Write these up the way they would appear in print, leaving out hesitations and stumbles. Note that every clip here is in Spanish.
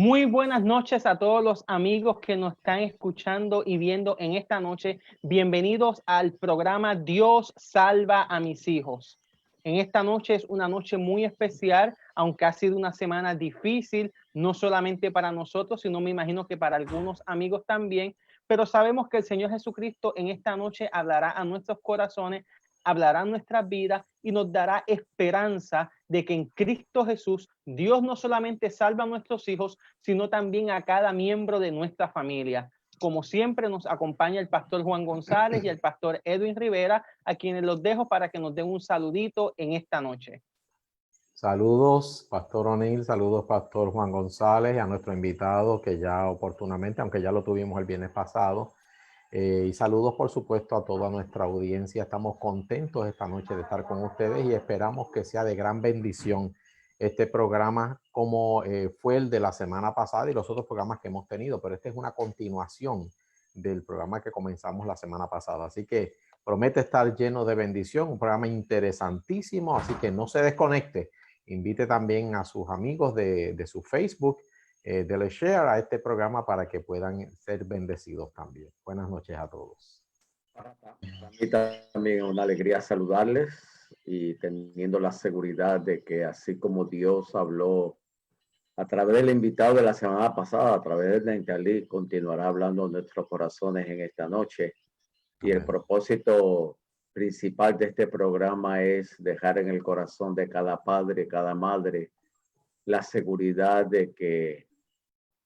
Muy buenas noches a todos los amigos que nos están escuchando y viendo en esta noche. Bienvenidos al programa Dios salva a mis hijos. En esta noche es una noche muy especial, aunque ha sido una semana difícil, no solamente para nosotros, sino me imagino que para algunos amigos también. Pero sabemos que el Señor Jesucristo en esta noche hablará a nuestros corazones, hablará a nuestras vidas y nos dará esperanza de que en Cristo Jesús Dios no solamente salva a nuestros hijos, sino también a cada miembro de nuestra familia. Como siempre nos acompaña el pastor Juan González y el pastor Edwin Rivera, a quienes los dejo para que nos den un saludito en esta noche. Saludos, Pastor O'Neill, saludos, Pastor Juan González, y a nuestro invitado que ya oportunamente, aunque ya lo tuvimos el viernes pasado, y saludos, por supuesto, a toda nuestra audiencia. Estamos contentos esta noche de estar con ustedes y esperamos que sea de gran bendición este programa como fue el de la semana pasada y los otros programas que hemos tenido, pero esta es una continuación del programa que comenzamos la semana pasada. Así que promete estar lleno de bendición, un programa interesantísimo, así que no se desconecte. Invite también a sus amigos de su Facebook, dele share a este programa para que puedan ser bendecidos también. Buenas noches a todos. Para mí también es una alegría saludarles y teniendo la seguridad de que así como Dios habló a través del invitado de la semana pasada, a través de Nentali, continuará hablando en nuestros corazones en esta noche. Y el propósito principal de este programa es dejar en el corazón de cada padre, cada madre, la seguridad de que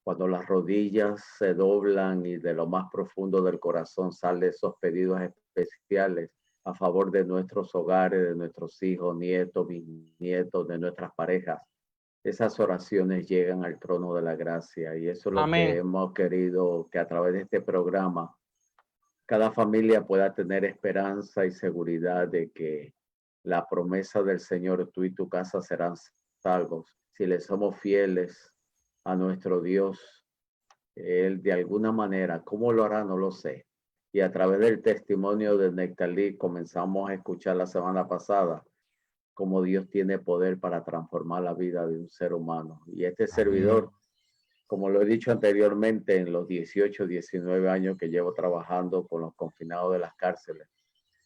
cuando las rodillas se doblan y de lo más profundo del corazón salen esos pedidos especiales a favor de nuestros hogares, de nuestros hijos, nietos, bisnietos, de nuestras parejas, esas oraciones llegan al trono de la gracia y eso es lo que hemos querido, que a través de este programa cada familia pueda tener esperanza y seguridad de que la promesa del Señor, tú y tu casa serán salvos. Si le somos fieles a nuestro Dios, Él de alguna manera, ¿cómo lo hará? No lo sé. Y a través del testimonio de Nectalí comenzamos a escuchar la semana pasada cómo Dios tiene poder para transformar la vida de un ser humano. Y este servidor, como lo he dicho anteriormente, en los 18, 19 años que llevo trabajando con los confinados de las cárceles,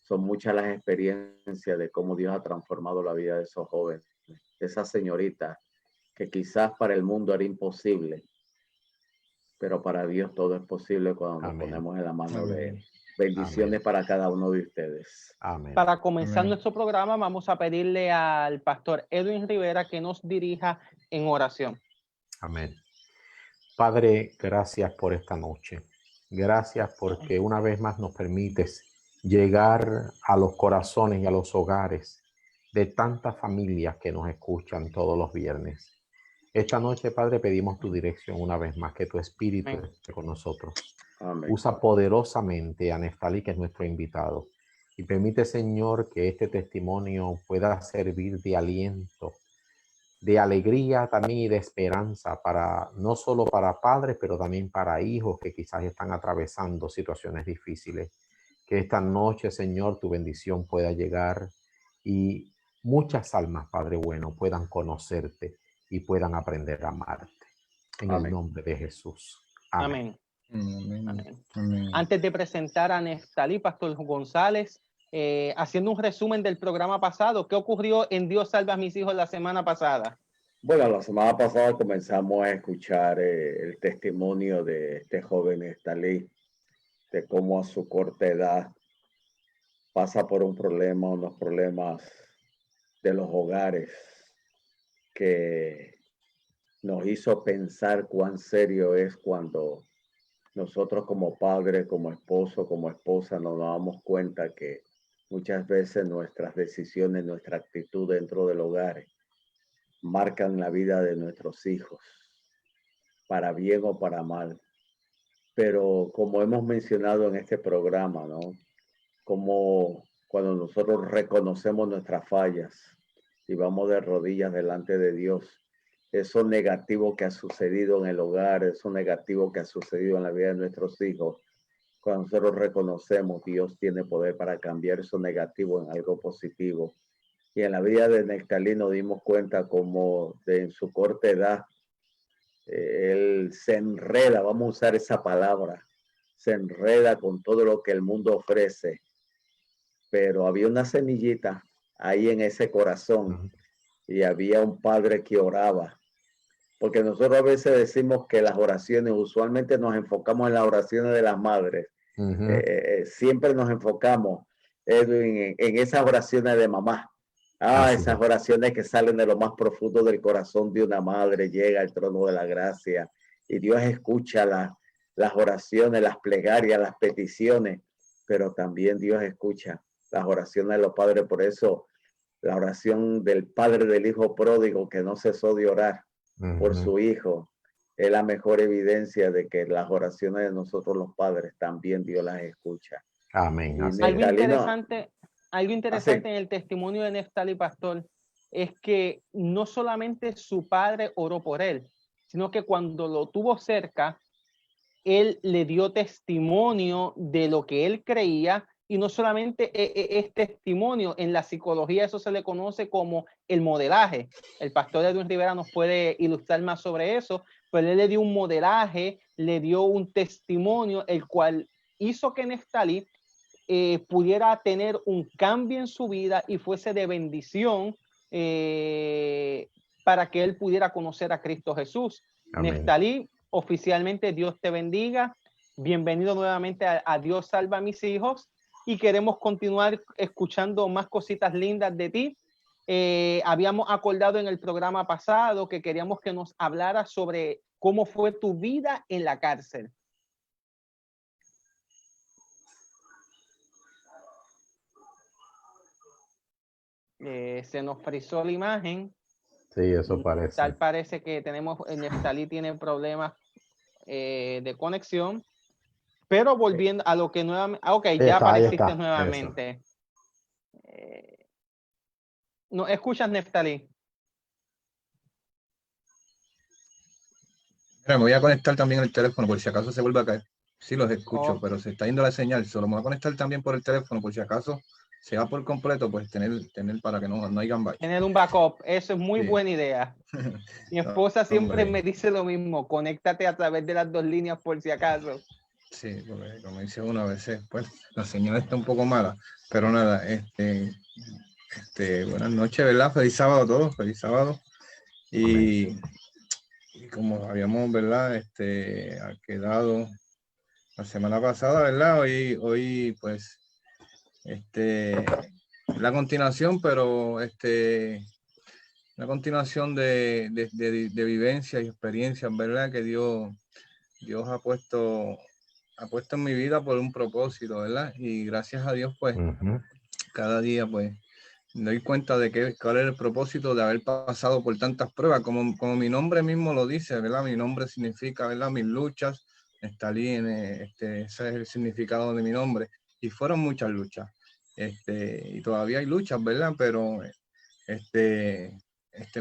son muchas las experiencias de cómo Dios ha transformado la vida de esos jóvenes, de esas señoritas que quizás para el mundo era imposible, pero para Dios todo es posible cuando nos ponemos en la mano de Él. Bendiciones para cada uno de ustedes. Amén. Para comenzar nuestro programa, vamos a pedirle al pastor Edwin Rivera que nos dirija en oración. Amén. Padre, gracias por esta noche. Gracias porque una vez más nos permites llegar a los corazones y a los hogares de tantas familias que nos escuchan todos los viernes. Esta noche, Padre, pedimos tu dirección una vez más, que tu Espíritu esté con nosotros. Amén. Usa poderosamente a Neftalí, que es nuestro invitado, y permite, Señor, que este testimonio pueda servir de aliento, de alegría también y de esperanza para no solo para padres, pero también para hijos que quizás están atravesando situaciones difíciles. Que esta noche, Señor, tu bendición pueda llegar y muchas almas, Padre bueno, puedan conocerte y puedan aprender a amarte. En el nombre de Jesús. Amén. Amén. Amén. Antes de presentar a Neftalí, pastor González, haciendo un resumen del programa pasado, ¿qué ocurrió en Dios salva a mis hijos la semana pasada? Bueno, la semana pasada comenzamos a escuchar el testimonio de este joven Neftalí, de cómo a su corta edad pasa por unos problemas de los hogares que nos hizo pensar cuán serio es cuando nosotros como padres, como esposo, como esposa, nos damos cuenta que muchas veces nuestras decisiones, nuestra actitud dentro del hogar marcan la vida de nuestros hijos, para bien o para mal. Pero como hemos mencionado en este programa, ¿no? Como cuando nosotros reconocemos nuestras fallas y vamos de rodillas delante de Dios, eso negativo que ha sucedido en el hogar, eso negativo que ha sucedido en la vida de nuestros hijos, cuando nosotros reconocemos, Dios tiene poder para cambiar eso negativo en algo positivo. Y en la vida de Neftalí nos dimos cuenta como en su corta edad, Él se enreda, vamos a usar esa palabra, se enreda con todo lo que el mundo ofrece, pero había una semillita ahí en ese corazón y había un padre que oraba. Porque nosotros a veces decimos que las oraciones, usualmente nos enfocamos en las oraciones de las madres. Siempre nos enfocamos, Edwin, en esas oraciones de mamá. Esas oraciones que salen de lo más profundo del corazón de una madre, llega al trono de la gracia y Dios escucha las oraciones, las plegarias, las peticiones, pero también Dios escucha las oraciones de los padres. Por eso la oración del padre del hijo pródigo que no cesó de orar por su hijo es la mejor evidencia de que las oraciones de nosotros los padres también Dios las escucha. Amén. Algo interesante en el testimonio de Neftali, pastor, es que no solamente su padre oró por él, sino que cuando lo tuvo cerca, él le dio testimonio de lo que él creía. Y no solamente es testimonio, en la psicología eso se le conoce como el modelaje. El pastor Edwin Rivera nos puede ilustrar más sobre eso, pero él le dio un modelaje, le dio un testimonio, el cual hizo que Neftali pudiera tener un cambio en su vida y fuese de bendición para que él pudiera conocer a Cristo Jesús. Amén. Neftali, oficialmente Dios te bendiga. Bienvenido nuevamente a Dios Salva a Mis Hijos. Y queremos continuar escuchando más cositas lindas de ti. Habíamos acordado en el programa pasado que queríamos que nos hablara sobre cómo fue tu vida en la cárcel. Se nos frizó la imagen. Sí, eso parece. Tal parece que Neftali tiene problemas de conexión. Pero volviendo a lo que nuevamente... ok, ya apareciste nuevamente. ¿No escuchas, Neftali? Mira, me voy a conectar también el teléfono por si acaso se vuelve a caer. Sí los escucho, pero se está yendo la señal. Solo me voy a conectar también por el teléfono por si acaso se va por completo, pues tener para que no hayan backup. Tener un backup, eso es muy buena idea. Mi esposa siempre me dice lo mismo, conéctate a través de las dos líneas por si acaso. Sí, porque como dice uno a veces, pues la señal está un poco mala, pero nada, buenas noches, ¿verdad? Feliz sábado a todos, feliz sábado. Y como habíamos, ¿verdad? Ha quedado la semana pasada, ¿verdad? Hoy pues, la continuación, pero la continuación de vivencias y experiencias, ¿verdad? Que Dios ha puesto en mi vida por un propósito, ¿verdad? Y gracias a Dios, pues, cada día, pues, me doy cuenta de cuál es el propósito de haber pasado por tantas pruebas, como mi nombre mismo lo dice, ¿verdad? Mi nombre significa, ¿verdad? Mis luchas, ese es el significado de mi nombre, y fueron muchas luchas, y todavía hay luchas, ¿verdad? Pero,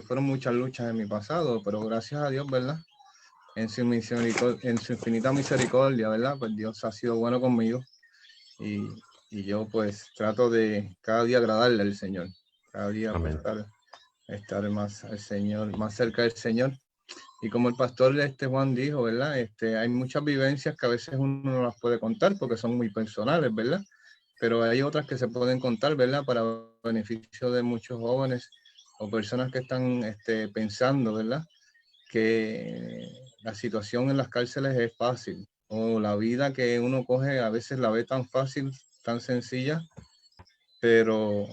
fueron muchas luchas en mi pasado, pero gracias a Dios, ¿verdad? En su infinita misericordia, ¿verdad? Pues Dios ha sido bueno conmigo, y yo pues trato de cada día agradarle al Señor, cada día pues, estar más al Señor, más cerca del Señor. Y como el pastor Juan dijo, ¿verdad? Hay muchas vivencias que a veces uno no las puede contar porque son muy personales, ¿verdad? Pero hay otras que se pueden contar, ¿verdad? Para beneficio de muchos jóvenes o personas que están pensando, ¿verdad? Que la situación en las cárceles es fácil, o la vida que uno coge a veces la ve tan fácil, tan sencilla, pero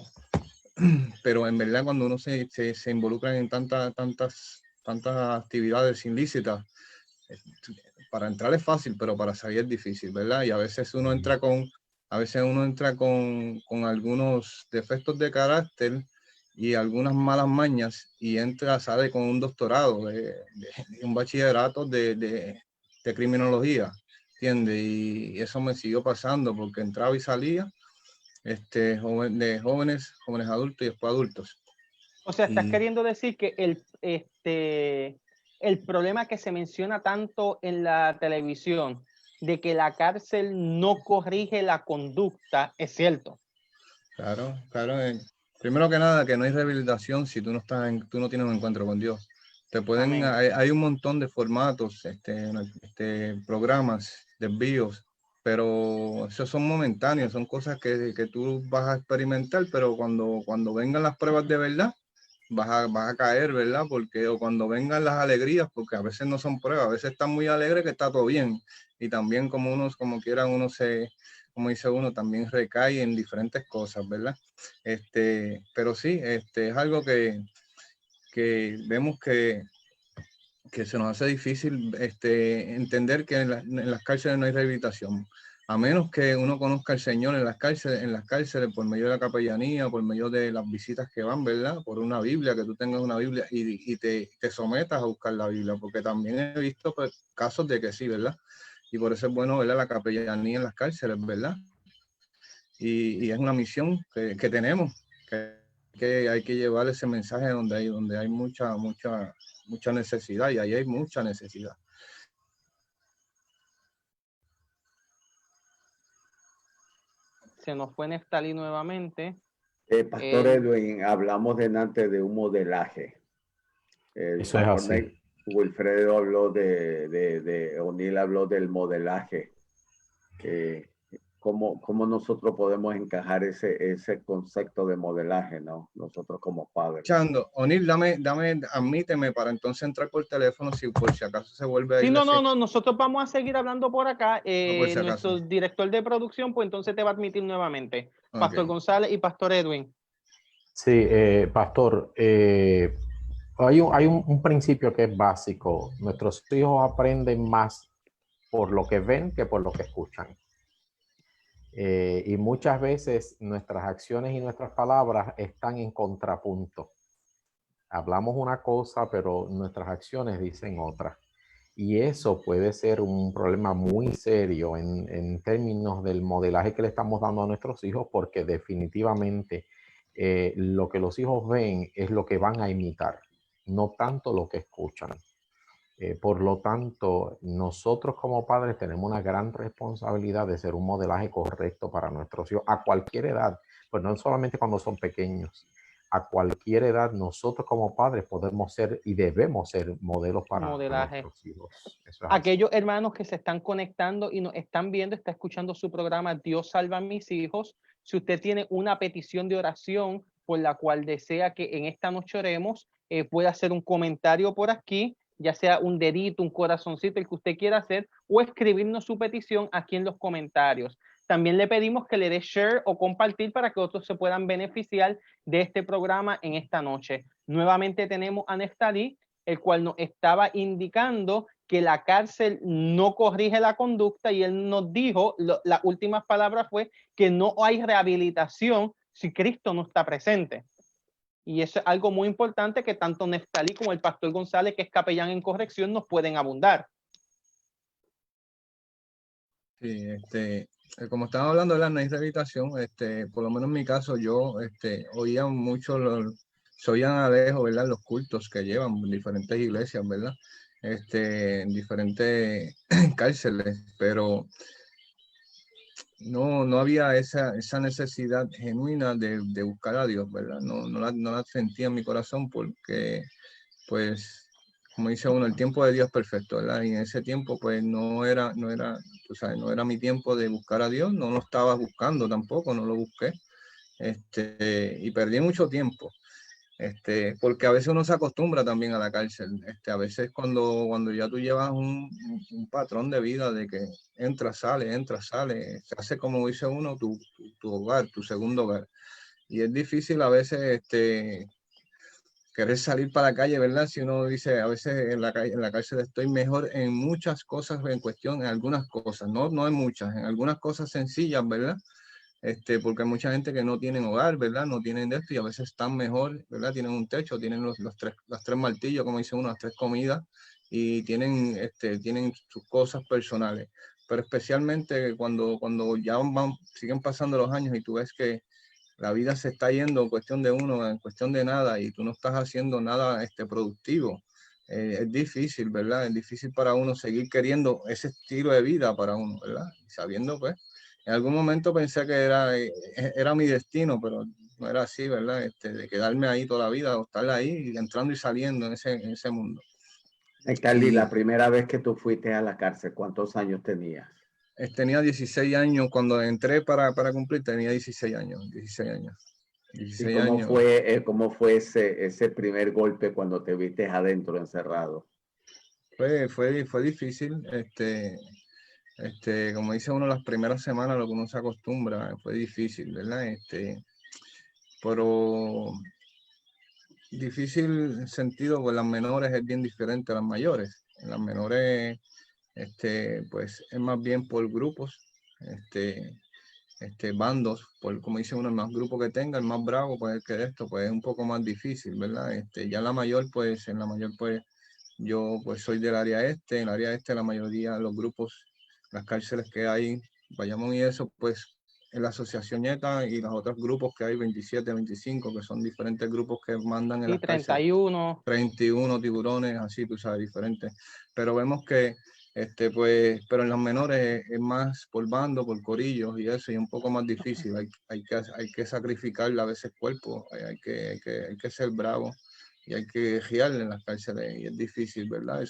en verdad cuando uno se involucra en tantas actividades ilícitas, para entrar es fácil, pero para salir es difícil, ¿verdad? Y a veces uno entra con algunos defectos de carácter y algunas malas mañas y sale con un doctorado de un bachillerato de criminología, ¿entiendes? Y eso me siguió pasando porque entraba y salía de jóvenes adultos y después adultos. O sea, estás queriendo decir que el problema que se menciona tanto en la televisión de que la cárcel no corrige la conducta es cierto. Claro. Primero que nada, que no hay rehabilitación si tú no tienes un encuentro con Dios. Amén. Hay un montón de formatos, programas de envíos, pero esos son momentáneos, son cosas que tú vas a experimentar, pero cuando vengan las pruebas de verdad, vas a caer, ¿verdad? Porque o cuando vengan las alegrías, porque a veces no son pruebas, a veces están muy alegres que está todo bien, y también como quiera como dice uno, también recae en diferentes cosas, ¿verdad? Pero sí, es algo que vemos que se nos hace difícil entender que en las cárceles no hay rehabilitación, a menos que uno conozca al Señor en las cárceles por medio de la capellanía, por medio de las visitas que van, ¿verdad? Por una Biblia, que tú tengas una Biblia y te sometas a buscar la Biblia, porque también he visto pues, casos de que sí, ¿verdad? Y por eso es bueno, ¿verdad? La capellanía en las cárceles, ¿verdad? Y es una misión que tenemos, que hay que llevar ese mensaje donde hay mucha necesidad, y ahí hay mucha necesidad. Se nos fue Neftalí nuevamente. Pastor Edwin, hablamos delante de un modelaje. El Eso es pastor así. Wilfredo habló O'Neill habló del modelaje. ¿Cómo nosotros podemos encajar ese concepto de modelaje, ¿no? Nosotros como padres. Chando, O'Neill, admíteme para entonces entrar por teléfono por si acaso se vuelve a Sí, ir no, así. nosotros vamos a seguir hablando por acá. No, por si acaso. Nuestro director de producción, pues entonces te va a admitir nuevamente. Okay. Pastor González y Pastor Edwin. Sí, pastor, hay un principio que es básico. Nuestros hijos aprenden más por lo que ven que por lo que escuchan. Y muchas veces nuestras acciones y nuestras palabras están en contrapunto. Hablamos una cosa, pero nuestras acciones dicen otra. Y eso puede ser un problema muy serio en términos del modelaje que le estamos dando a nuestros hijos, porque definitivamente lo que los hijos ven es lo que van a imitar, no tanto lo que escuchan. Por lo tanto, nosotros como padres tenemos una gran responsabilidad de ser un modelaje correcto para nuestros hijos a cualquier edad, pues no solamente cuando son pequeños. A cualquier edad, nosotros como padres podemos ser y debemos ser modelos para nuestros hijos. Eso es aquellos hermanos que se están conectando y nos están viendo, está escuchando su programa Dios salva a mis hijos. Si usted tiene una petición de oración por la cual desea que en esta noche oremos, puede hacer un comentario por aquí, ya sea un dedito, un corazoncito, el que usted quiera hacer, o escribirnos su petición aquí en los comentarios. También le pedimos que le dé share o compartir para que otros se puedan beneficiar de este programa en esta noche. Nuevamente tenemos a Neftalí, el cual nos estaba indicando que la cárcel no corrige la conducta, y él nos dijo, las últimas palabras fue que no hay rehabilitación si Cristo no está presente. Y eso es algo muy importante que tanto Neftalí como el pastor González, que es capellán en corrección, nos pueden abundar. Sí, como estaba hablando de la rehabilitación, por lo menos en mi caso, yo oía mucho, se oían a lejos, ¿verdad? Los cultos que llevan diferentes iglesias, ¿verdad? En diferentes cárceles, pero no había esa necesidad genuina de buscar a Dios, ¿verdad? No la sentía en mi corazón, porque, pues, como dice uno, el tiempo de Dios es perfecto, ¿verdad? Y en ese tiempo, pues, no era, tú sabes, no era mi tiempo de buscar a Dios, no lo estaba buscando tampoco, no lo busqué, y perdí mucho tiempo. Porque a veces uno se acostumbra también a la cárcel. A veces cuando ya tú llevas un patrón de vida de que entra, sale, se hace, como dice uno, tu hogar, tu segundo hogar. Y es difícil a veces querer salir para la calle, ¿verdad? Si uno dice, a veces en la cárcel estoy mejor en muchas cosas, en algunas cosas, no en muchas, en algunas cosas sencillas, ¿verdad? Porque hay mucha gente que no tienen hogar, ¿verdad? No tienen esto, y a veces están mejor, ¿verdad? Tienen un techo, tienen los tres martillos, como dice uno, las tres comidas, y tienen sus cosas personales. Pero especialmente cuando ya siguen pasando los años y tú ves que la vida se está yendo en cuestión de uno, en cuestión de nada, y tú no estás haciendo nada productivo. Es difícil, ¿verdad? Es difícil para uno seguir queriendo ese estilo de vida para uno, ¿verdad? Y sabiendo, pues, en algún momento pensé que era mi destino, pero no era así, ¿verdad? De quedarme ahí toda la vida o estar ahí entrando y saliendo en ese mundo. Carly, Y la primera vez que tú fuiste a la cárcel, ¿cuántos años tenías? tenía 16 años, cuando entré para cumplir tenía 16 años, 16 años. ¿Y 16 años. cómo fue ese primer golpe cuando te viste adentro encerrado? Fue difícil, como dice uno, las primeras semanas lo que uno se acostumbra, fue difícil, ¿verdad? Pero difícil en sentido, pues las menores es bien diferente a las mayores. En las menores, pues es más bien por grupos, bandos, por como dice uno, el más grupo que tenga, el más bravo, pues que esto, pues es un poco más difícil, ¿verdad? Ya en la mayor, pues yo pues soy del área en el área la mayoría de los grupos, las cárceles que hay, Bayamón y eso, pues en la asociación NETA y los otros grupos que hay, 27, 25, que son diferentes grupos que mandan en Sí, las cárceles. 31. 31 tiburones, así, tú sabes, diferentes. Pero vemos que, pero en los menores es más por bando, por corillos y eso, y es un poco más difícil. Hay que sacrificar a veces cuerpo, hay que ser bravo y hay que guiarle en las cárceles y es difícil, ¿verdad?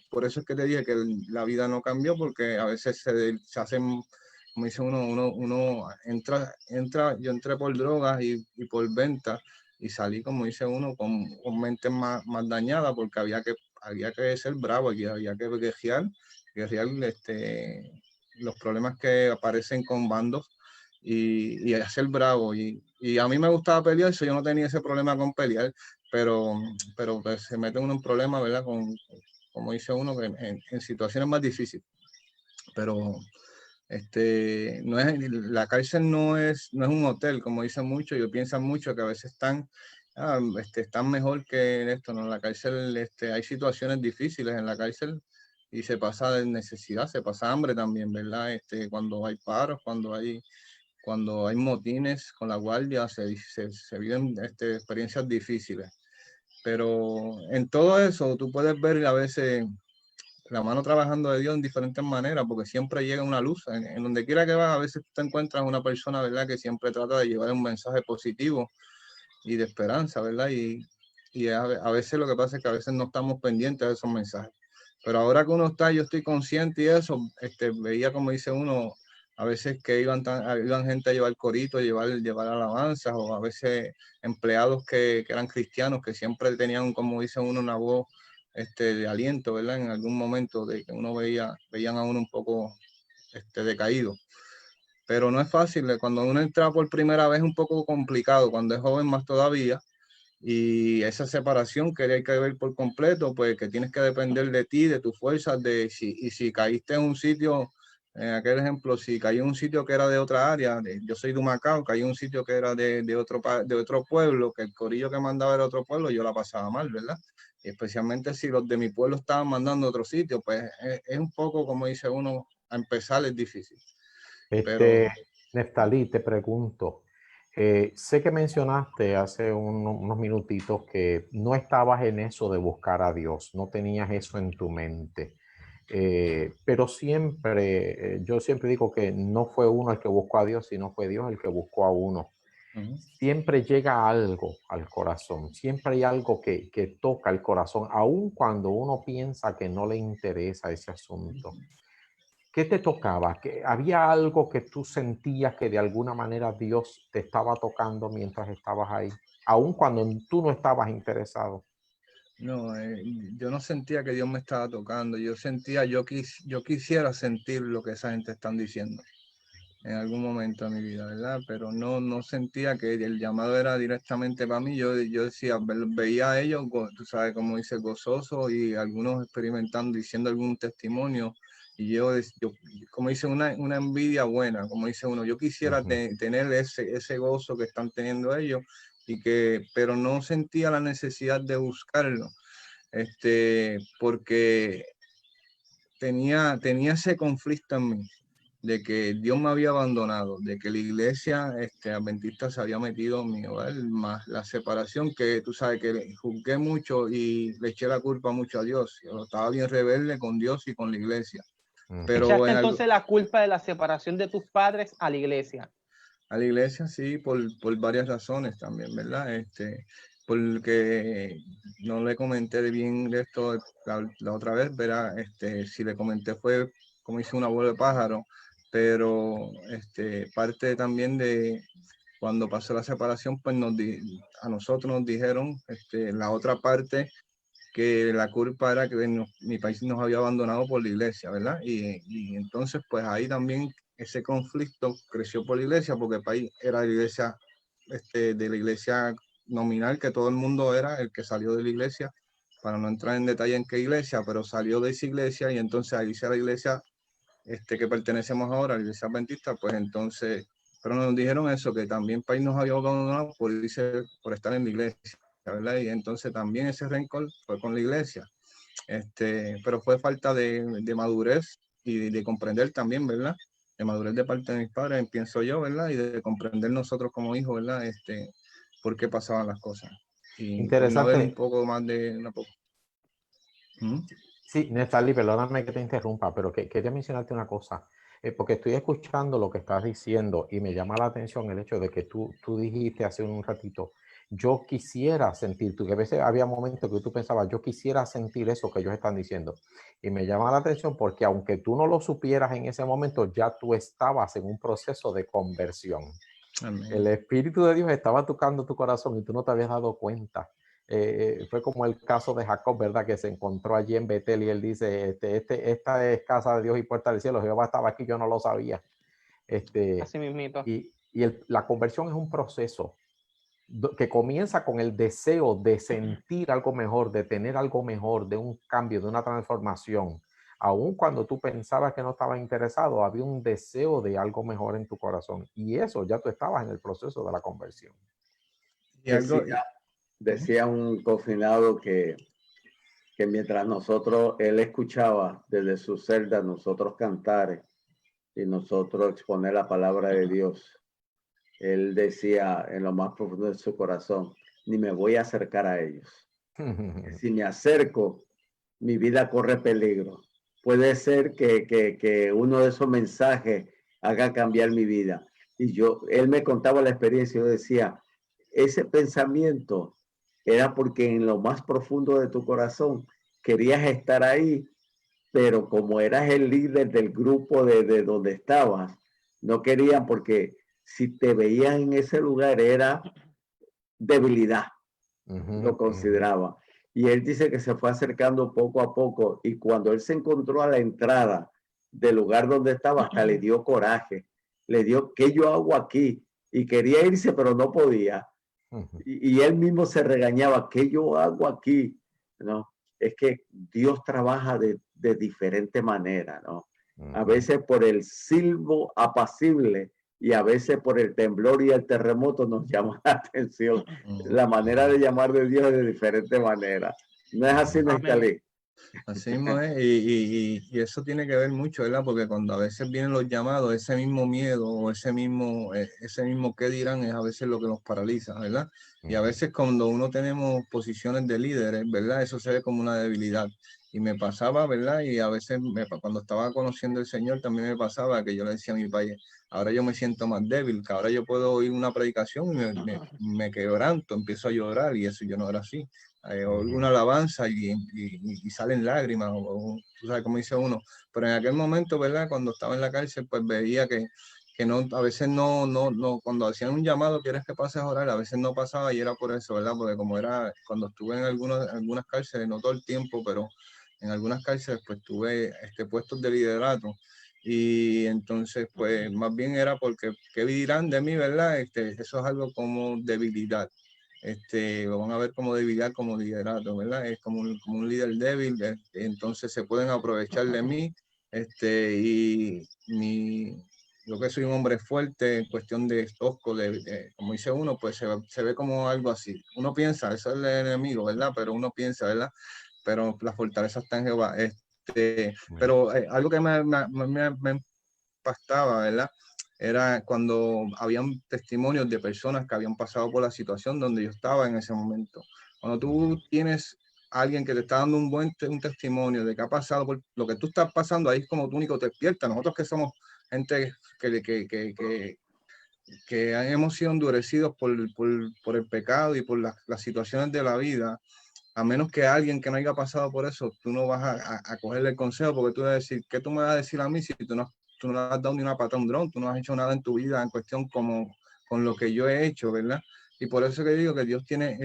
Por eso es que te dije que la vida no cambió, porque a veces se hacen, como dice uno entra, yo entré por drogas y por venta y salí, como dice uno, con mente más dañada, porque había que ser bravo, había que guerrear los problemas que aparecen con bandos y hacer bravo. Y a mí me gustaba pelear, yo no tenía ese problema con pelear, pero pues, se mete uno en problemas, ¿verdad? Como dice uno, en situaciones más difíciles. Pero la cárcel no es un hotel, como dicen muchos, y piensan mucho que a veces están mejor que en esto, ¿no? En la cárcel hay situaciones difíciles en la cárcel y se pasa de necesidad, se pasa hambre también, ¿verdad? Cuando hay paros, cuando hay motines con la guardia, se viven experiencias difíciles. Pero en todo eso tú puedes ver a veces la mano trabajando de Dios en diferentes maneras, porque siempre llega una luz. En donde quiera que vas, a veces te encuentras una persona, ¿verdad?, que siempre trata de llevar un mensaje positivo y de esperanza, ¿verdad? Y a veces lo que pasa es que a veces no estamos pendientes de esos mensajes. Pero ahora que uno está, yo estoy consciente y eso, veía, como dice uno, a veces que iban gente a llevar corito, llevar alabanzas, o a veces empleados que eran cristianos, que siempre tenían, como dice uno, una voz de aliento, ¿verdad? En algún momento de que uno veían a uno un poco decaído. Pero no es fácil, cuando uno entra por primera vez es un poco complicado, cuando es joven más todavía, y esa separación que hay que ver por completo, pues que tienes que depender de ti, de tus fuerzas, si caíste en un sitio, en aquel ejemplo, si caí en un sitio que era de otra área, yo soy de Humacao, caí en un sitio que era de otro pueblo, que el corillo que mandaba era otro pueblo, yo la pasaba mal, ¿verdad? Y especialmente si los de mi pueblo estaban mandando a otro sitio, pues es un poco, como dice uno, a empezar es difícil. Pero Neftalí, te pregunto, sé que mencionaste hace unos minutitos que no estabas en eso de buscar a Dios, no tenías eso en tu mente, pero siempre, yo siempre digo que no fue uno el que buscó a Dios, sino fue Dios el que buscó a uno. Siempre llega algo al corazón, siempre hay algo que toca el corazón, aun cuando uno piensa que no le interesa ese asunto. ¿Qué te tocaba? ¿Había algo que tú sentías que de alguna manera Dios te estaba tocando mientras estabas ahí, aun cuando tú no estabas interesado? no, yo no sentía que Dios me estaba tocando, yo quisiera sentir lo que esa gente están diciendo en algún momento de mi vida, ¿verdad? Pero no sentía que el llamado era directamente para mí. Yo decía, veía a ellos, tú sabes, como dice, gozosos, y algunos experimentando, diciendo algún testimonio, y yo como dice, una envidia buena, como dice uno, yo quisiera tener ese gozo que están teniendo ellos, pero no sentía la necesidad de buscarlo, porque tenía ese conflicto en mí, de que Dios me había abandonado, de que la iglesia adventista se había metido en mi hogar, más la separación, que tú sabes que juzgué mucho y le eché la culpa mucho a Dios. Yo estaba bien rebelde con Dios y con la iglesia. Pero Echaste entonces la culpa de la separación de tus padres a la iglesia. a la iglesia, sí, por varias razones también, ¿verdad? Porque no le comenté bien de esto la otra vez, ¿verdad? Si le comenté fue como hice un abuelo de pájaro, pero parte también de cuando pasó la separación, pues a nosotros nos dijeron, la otra parte, que la culpa era que mi país nos había abandonado por la iglesia, ¿verdad? Y entonces, pues ahí también ese conflicto creció por la iglesia, porque el país era la iglesia, de la iglesia nominal, que todo el mundo era el que salió de la iglesia, para no entrar en detalle en qué iglesia, pero salió de esa iglesia y entonces ahí sea la iglesia que pertenecemos ahora, la iglesia adventista, pues entonces, pero nos dijeron eso, que también el país nos había abandonado por estar en la iglesia, ¿verdad? Y entonces también ese rencor fue con la iglesia, pero fue falta de madurez y de comprender también, ¿verdad? De madurez de parte de mis padres, pienso yo, ¿verdad? Y de comprender nosotros como hijos, ¿verdad? Por qué pasaban las cosas. Y vino a ver un Interesante. poco más de... Un poco. Sí, Nestalí, perdóname que te interrumpa, pero quería mencionarte una cosa, porque estoy escuchando lo que estás diciendo y me llama la atención el hecho de que tú dijiste hace un ratito, yo quisiera sentir, tú que a veces había momentos que tú pensabas, yo quisiera sentir eso que ellos están diciendo. Y me llama la atención porque aunque tú no lo supieras en ese momento, ya tú estabas en un proceso de conversión. Amén. El Espíritu de Dios estaba tocando tu corazón y tú no te habías dado cuenta. Fue como el caso de Jacob, ¿verdad? Que se encontró allí en Betel y él dice, esta es casa de Dios y puerta del cielo. Jehová estaba aquí, yo no lo sabía. Así mismito. La conversión es un proceso que comienza con el deseo de sentir algo mejor, de tener algo mejor, de un cambio, de una transformación. Aun cuando tú pensabas que no estabas interesado, había un deseo de algo mejor en tu corazón. Y eso ya tú estabas en el proceso de la conversión. Y algo... Decía un confinado que mientras él escuchaba desde su celda nosotros cantar y nosotros exponer la palabra de Dios, él decía en lo más profundo de su corazón, ni me voy a acercar a ellos. Si me acerco, mi vida corre peligro. Puede ser que uno de esos mensajes haga cambiar mi vida. Y él me contaba la experiencia y yo decía, ese pensamiento era porque en lo más profundo de tu corazón querías estar ahí, pero como eras el líder del grupo de donde estabas, no querían porque si te veían en ese lugar era debilidad, lo consideraba. Y él dice que se fue acercando poco a poco y cuando él se encontró a la entrada del lugar donde estaba, hasta le dio coraje, le dio, ¿qué yo hago aquí? Y quería irse, pero no podía. Y él mismo se regañaba, ¿qué yo hago aquí? ¿No? Es que Dios trabaja de diferente manera, ¿no? A veces por el silbo apacible y a veces por el temblor y el terremoto nos llama la atención. La manera de llamar de Dios es de diferente manera. ¿No es así, Nestalí? Así mismo es, y eso tiene que ver mucho, ¿verdad? Porque cuando a veces vienen los llamados, ese mismo miedo o ese mismo qué dirán es a veces lo que nos paraliza, ¿verdad? Y a veces cuando uno tenemos posiciones de líderes, ¿verdad? Eso se ve como una debilidad. Y me pasaba, ¿verdad? Y a veces cuando estaba conociendo al Señor también me pasaba que yo le decía a mi padre, ahora yo me siento más débil, que ahora yo puedo oír una predicación y me quebranto, empiezo a llorar y eso yo no era así. Una alabanza y salen lágrimas, tú sabes cómo dice uno. Pero en aquel momento, ¿verdad? Cuando estaba en la cárcel, pues veía que no, a veces no, cuando hacían un llamado, ¿quieres que pases a orar? A veces no pasaba y era por eso, ¿verdad? Porque como era, cuando estuve en algunas cárceles, no todo el tiempo, pero en algunas cárceles, pues tuve puestos de liderato. Y entonces, pues más bien era porque, ¿qué dirán de mí, verdad? Eso es algo como debilidad. Lo van a ver como debilidad, como liderato, ¿verdad? Es como un líder débil, entonces se pueden aprovechar de mí, yo que soy un hombre fuerte en cuestión de tosco, como dice uno, pues se ve como algo así. Uno piensa, eso es el enemigo, ¿verdad? Pero uno piensa, ¿verdad? Pero la fortaleza está en Jehová. Pero algo que me impactaba, ¿verdad? Era cuando habían testimonios de personas que habían pasado por la situación donde yo estaba en ese momento. Cuando tú tienes a alguien que te está dando un testimonio de que ha pasado por lo que tú estás pasando, ahí es como tú único te despiertas. Nosotros que somos gente hemos sido endurecidos por el pecado y por las situaciones de la vida, a menos que alguien que no haya pasado por eso, tú no vas a cogerle el consejo, porque tú vas a decir, ¿qué tú me vas a decir a mí si tú no has dado ni una pata a un dron? Tú no has hecho nada en tu vida en cuestión como con lo que yo he hecho, ¿verdad? Y por eso que digo que Dios tiene,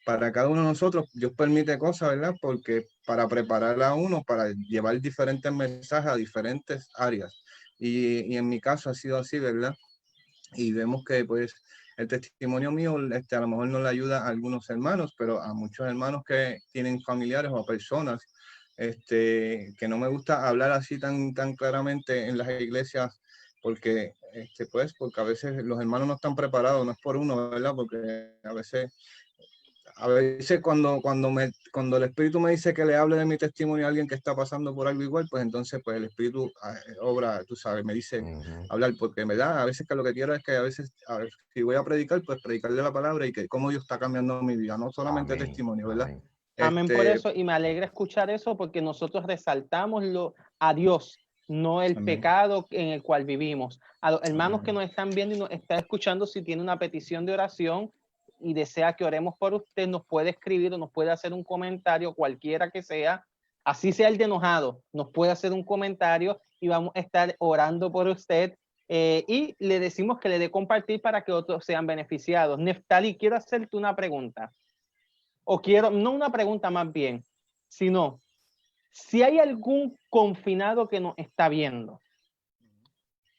para cada uno de nosotros, Dios permite cosas, ¿verdad? Porque para preparar a uno, para llevar diferentes mensajes a diferentes áreas. Y en mi caso ha sido así, ¿verdad? Y vemos que pues el testimonio mío a lo mejor no le ayuda a algunos hermanos, pero a muchos hermanos que tienen familiares o personas que no me gusta hablar así tan claramente en las iglesias, porque porque a veces los hermanos no están preparados, no es por uno, ¿verdad? Porque a veces cuando el Espíritu me dice que le hable de mi testimonio a alguien que está pasando por algo igual, pues entonces pues el Espíritu obra, tú sabes, me dice hablar, porque me da, a veces que lo que quiero es que a veces, si voy a predicar, pues predicarle la palabra y que cómo Dios está cambiando mi vida, no solamente Amén. testimonio, ¿verdad? Amén. Amén por eso, y me alegra escuchar eso porque nosotros resaltamos a Dios, no el Amén. pecado en el cual vivimos. A los hermanos Amén. que nos están viendo y nos están escuchando, si tiene una petición de oración y desea que oremos por usted, nos puede escribir o nos puede hacer un comentario, cualquiera que sea, así sea el de enojado, nos puede hacer un comentario y vamos a estar orando por usted. Y le decimos que le dé compartir para que otros sean beneficiados. Neftali, quiero hacerte una pregunta. No una pregunta más bien, sino si hay algún confinado que nos está viendo,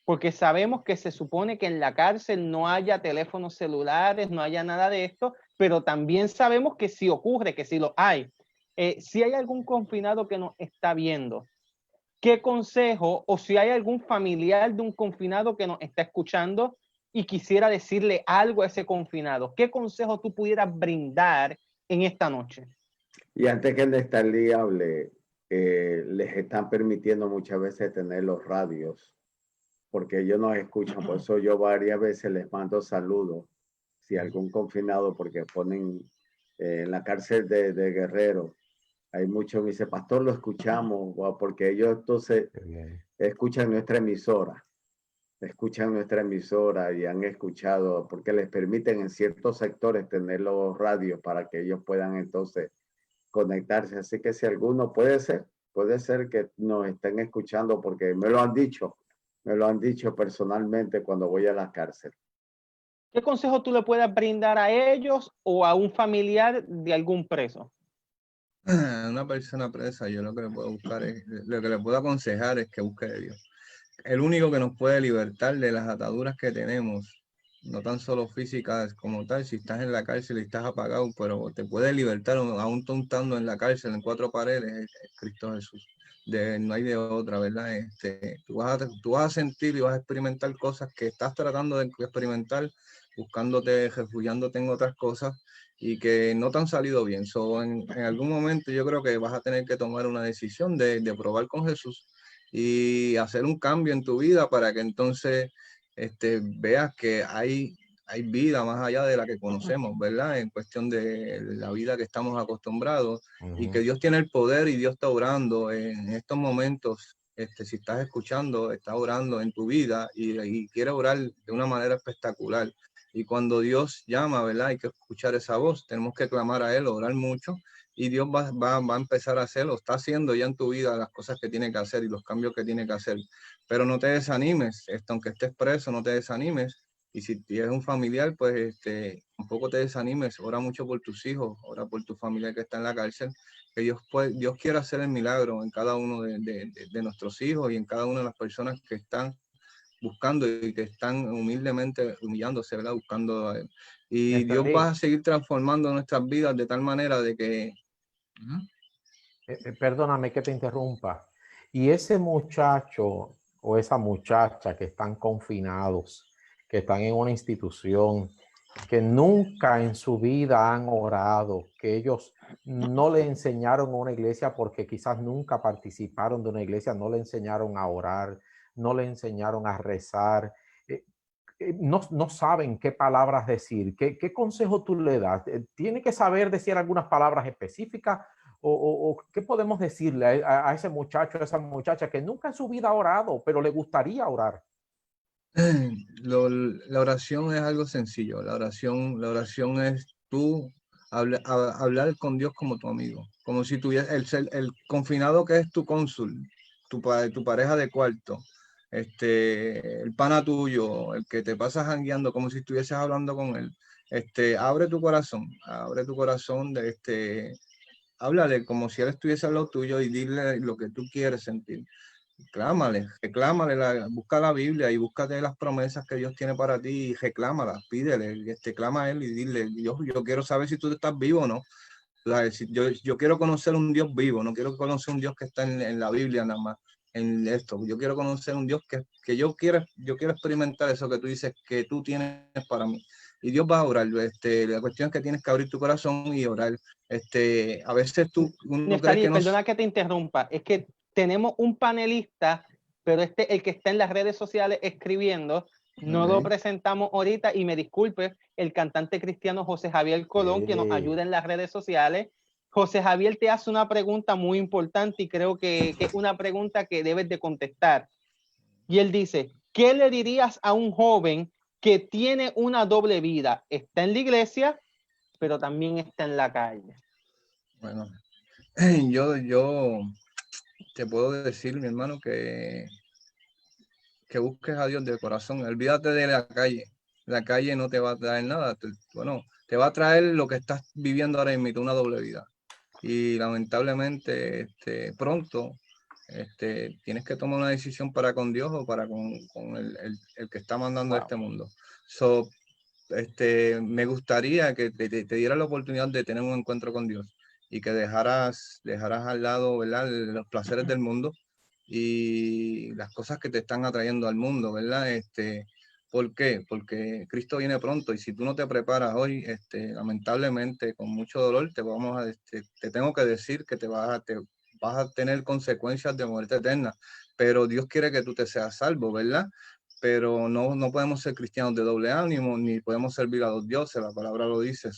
porque sabemos que se supone que en la cárcel no haya teléfonos celulares, no haya nada de esto, pero también sabemos que sí ocurre, que sí lo hay. Si hay algún confinado que nos está viendo, ¿qué consejo, o si hay algún familiar de un confinado que nos está escuchando y quisiera decirle algo a ese confinado, qué consejo tú pudieras brindar en esta noche? Y antes que Nestalí hable, les están permitiendo muchas veces tener los radios, porque ellos nos escuchan. Por eso yo varias veces les mando saludos, si algún confinado, porque ponen en la cárcel de Guerrero. Hay muchos que dicen, pastor, lo escuchamos, porque ellos entonces escuchan nuestra emisora y han escuchado, porque les permiten en ciertos sectores tener los radios para que ellos puedan entonces conectarse. Así que si alguno puede ser que nos estén escuchando, porque me lo han dicho personalmente cuando voy a la cárcel. ¿Qué consejo tú le puedas brindar a ellos o a un familiar de algún preso? Una persona presa, yo lo que le puedo buscar lo que le puedo aconsejar es que busque de Dios. El único que nos puede libertar de las ataduras que tenemos, no tan solo físicas como tal, si estás en la cárcel y estás apagado, pero te puede libertar aún estando en la cárcel, en cuatro paredes, es Cristo Jesús. No hay de otra, ¿verdad? Tú vas a sentir y vas a experimentar cosas que estás tratando de experimentar, refugiándote en otras cosas y que no te han salido bien. En algún momento yo creo que vas a tener que tomar una decisión de probar con Jesús y hacer un cambio en tu vida para que entonces veas que hay vida más allá de la que conocemos, ¿verdad? En cuestión de la vida que estamos acostumbrados y que Dios tiene el poder y Dios está orando en estos momentos. Si estás escuchando, está orando en tu vida y quiere orar de una manera espectacular. Y cuando Dios llama, ¿verdad? Hay que escuchar esa voz, tenemos que clamar a Él, orar mucho y Dios va a empezar a hacerlo, está haciendo ya en tu vida las cosas que tiene que hacer y los cambios que tiene que hacer. Pero no te desanimes, aunque estés preso, no te desanimes. Y si tienes un familiar, pues tampoco te desanimes, ora mucho por tus hijos, ora por tu familia que está en la cárcel, que Dios quiere hacer el milagro en cada uno de nuestros hijos y en cada una de las personas que están buscando y que están humildemente humillándose, ¿verdad? Buscando a Él. Y Dios va a seguir transformando nuestras vidas de tal manera de que... Perdóname que te interrumpa. Y ese muchacho o esa muchacha que están confinados, que están en una institución, que nunca en su vida han orado, que ellos no le enseñaron a una iglesia porque quizás nunca participaron de una iglesia, no le enseñaron a orar, no le enseñaron a rezar, no saben qué palabras decir. ¿Qué consejo tú le das? ¿Tiene que saber decir algunas palabras específicas? ¿O qué podemos decirle a ese muchacho, a esa muchacha que nunca en su vida ha orado, pero le gustaría orar? La oración es algo sencillo. La oración es tú hablar con Dios como tu amigo, como si tuviera el confinado que es tu cónsul, tu pareja de cuarto, el pana tuyo, el que te pasas jangueando, como si estuvieses hablando con él. Abre tu corazón, háblale como si él estuviese al lado tuyo y dile lo que tú quieres sentir. Reclámale, busca la Biblia y búscate las promesas que Dios tiene para ti y reclámalas, pídele, clama a Él y dile, yo quiero saber si tú estás vivo o no. O sea, yo quiero conocer un Dios vivo, no quiero conocer un Dios que está en la Biblia nada más, en esto. Yo quiero conocer un Dios que yo quiero experimentar eso que tú dices que tú tienes para mí. Y Dios va a orar. La cuestión es que tienes que abrir tu corazón y orar. A veces uno cree Neftali, que no. perdona que te interrumpa, es que tenemos un panelista, pero el que está en las redes sociales escribiendo, no lo presentamos ahorita y me disculpe, el cantante cristiano José Javier Colón, que nos ayuda en las redes sociales. José Javier te hace una pregunta muy importante y creo que es una pregunta que debes de contestar. Y él dice, ¿qué le dirías a un joven que tiene una doble vida? Está en la iglesia, pero también está en la calle. Bueno, yo te puedo decir, mi hermano, que busques a Dios de corazón. Olvídate de la calle. La calle no te va a traer nada. Te va a traer lo que estás viviendo ahora mismo, una doble vida. Y lamentablemente, pronto, tienes que tomar una decisión para con Dios o para con el que está mandando a este mundo. Me gustaría que te diera la oportunidad de tener un encuentro con Dios y que dejaras al lado, ¿verdad?, los placeres del mundo y las cosas que te están atrayendo al mundo, ¿verdad? ¿Por qué? Porque Cristo viene pronto y si tú no te preparas hoy, lamentablemente, con mucho dolor, te tengo que decir que vas a tener consecuencias de muerte eterna, pero Dios quiere que tú te seas salvo, ¿verdad? Pero no podemos ser cristianos de doble ánimo, ni podemos servir a dos dioses, la palabra lo dice.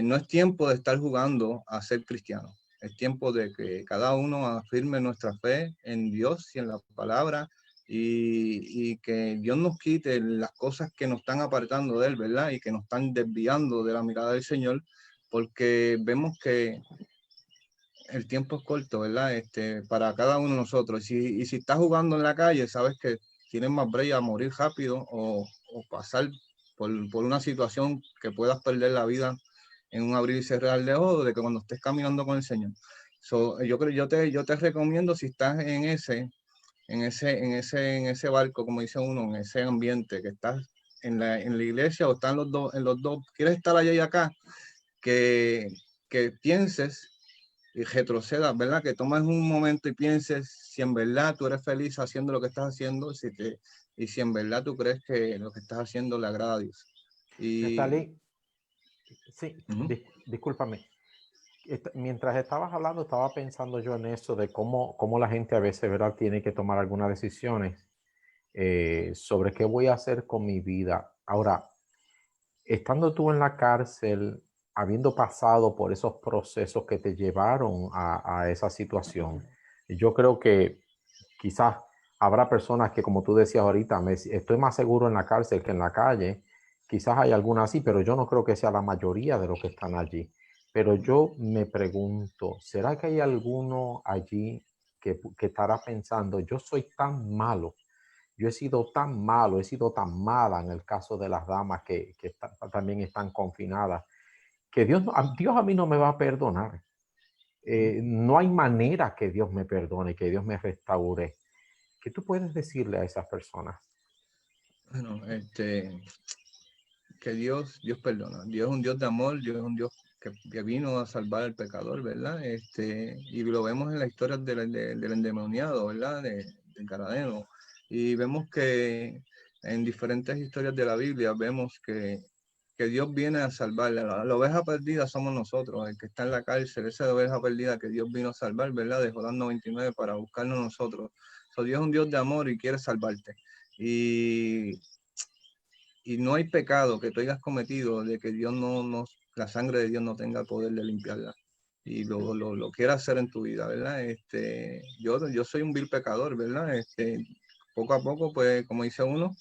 No es tiempo de estar jugando a ser cristiano, es tiempo de que cada uno afirme nuestra fe en Dios y en la palabra y que Dios nos quite las cosas que nos están apartando de Él, ¿verdad? Y que nos están desviando de la mirada del Señor, porque vemos que el tiempo es corto, ¿verdad? Para cada uno de nosotros. Y si estás jugando en la calle, sabes que tienes más break a morir rápido o pasar por una situación que puedas perder la vida en un abrir y cerrar de ojos de que cuando estés caminando con el Señor. Yo te recomiendo, si estás en ese barco, como dice uno, en ese ambiente que estás en la iglesia o están en los dos, quieres estar allá y acá, que pienses y retrocedas, ¿verdad? Que tomes un momento y pienses si en verdad tú eres feliz haciendo lo que estás haciendo y si en verdad tú crees que lo que estás haciendo le agrada a Dios. Neftali, sí, discúlpame. Mientras estabas hablando, estaba pensando yo en eso de cómo la gente a veces, ¿verdad?, tiene que tomar algunas decisiones sobre qué voy a hacer con mi vida. Ahora, estando tú en la cárcel, habiendo pasado por esos procesos que te llevaron a esa situación, yo creo que quizás habrá personas que, como tú decías ahorita, estoy más seguro en la cárcel que en la calle. Quizás hay algunas así, pero yo no creo que sea la mayoría de los que están allí. Pero yo me pregunto, ¿será que hay alguno allí que estará pensando, yo soy tan malo? Yo he sido tan malo, he sido tan mala en el caso de las damas que también están confinadas, que Dios a mí no me va a perdonar. No hay manera que Dios me perdone, que Dios me restaure. ¿Qué tú puedes decirle a esas personas? Bueno, que Dios perdona. Dios es un Dios de amor, Dios es un Dios que vino a salvar al pecador, ¿verdad? Y lo vemos en la historia del endemoniado, ¿verdad? Del Gadareno. Y vemos que en diferentes historias de la Biblia vemos que Dios viene a salvarle. La oveja perdida somos nosotros, el que está en la cárcel, esa oveja perdida que Dios vino a salvar, ¿verdad? Dejó las 99 para buscarnos nosotros. Dios es un Dios de amor y quiere salvarte. Y no hay pecado que tú hayas cometido de que Dios la sangre de Dios no tenga el poder de limpiarla. Y lo quiera hacer en tu vida, ¿verdad? Yo soy un vil pecador, ¿verdad? poco a poco, pues como dice uno,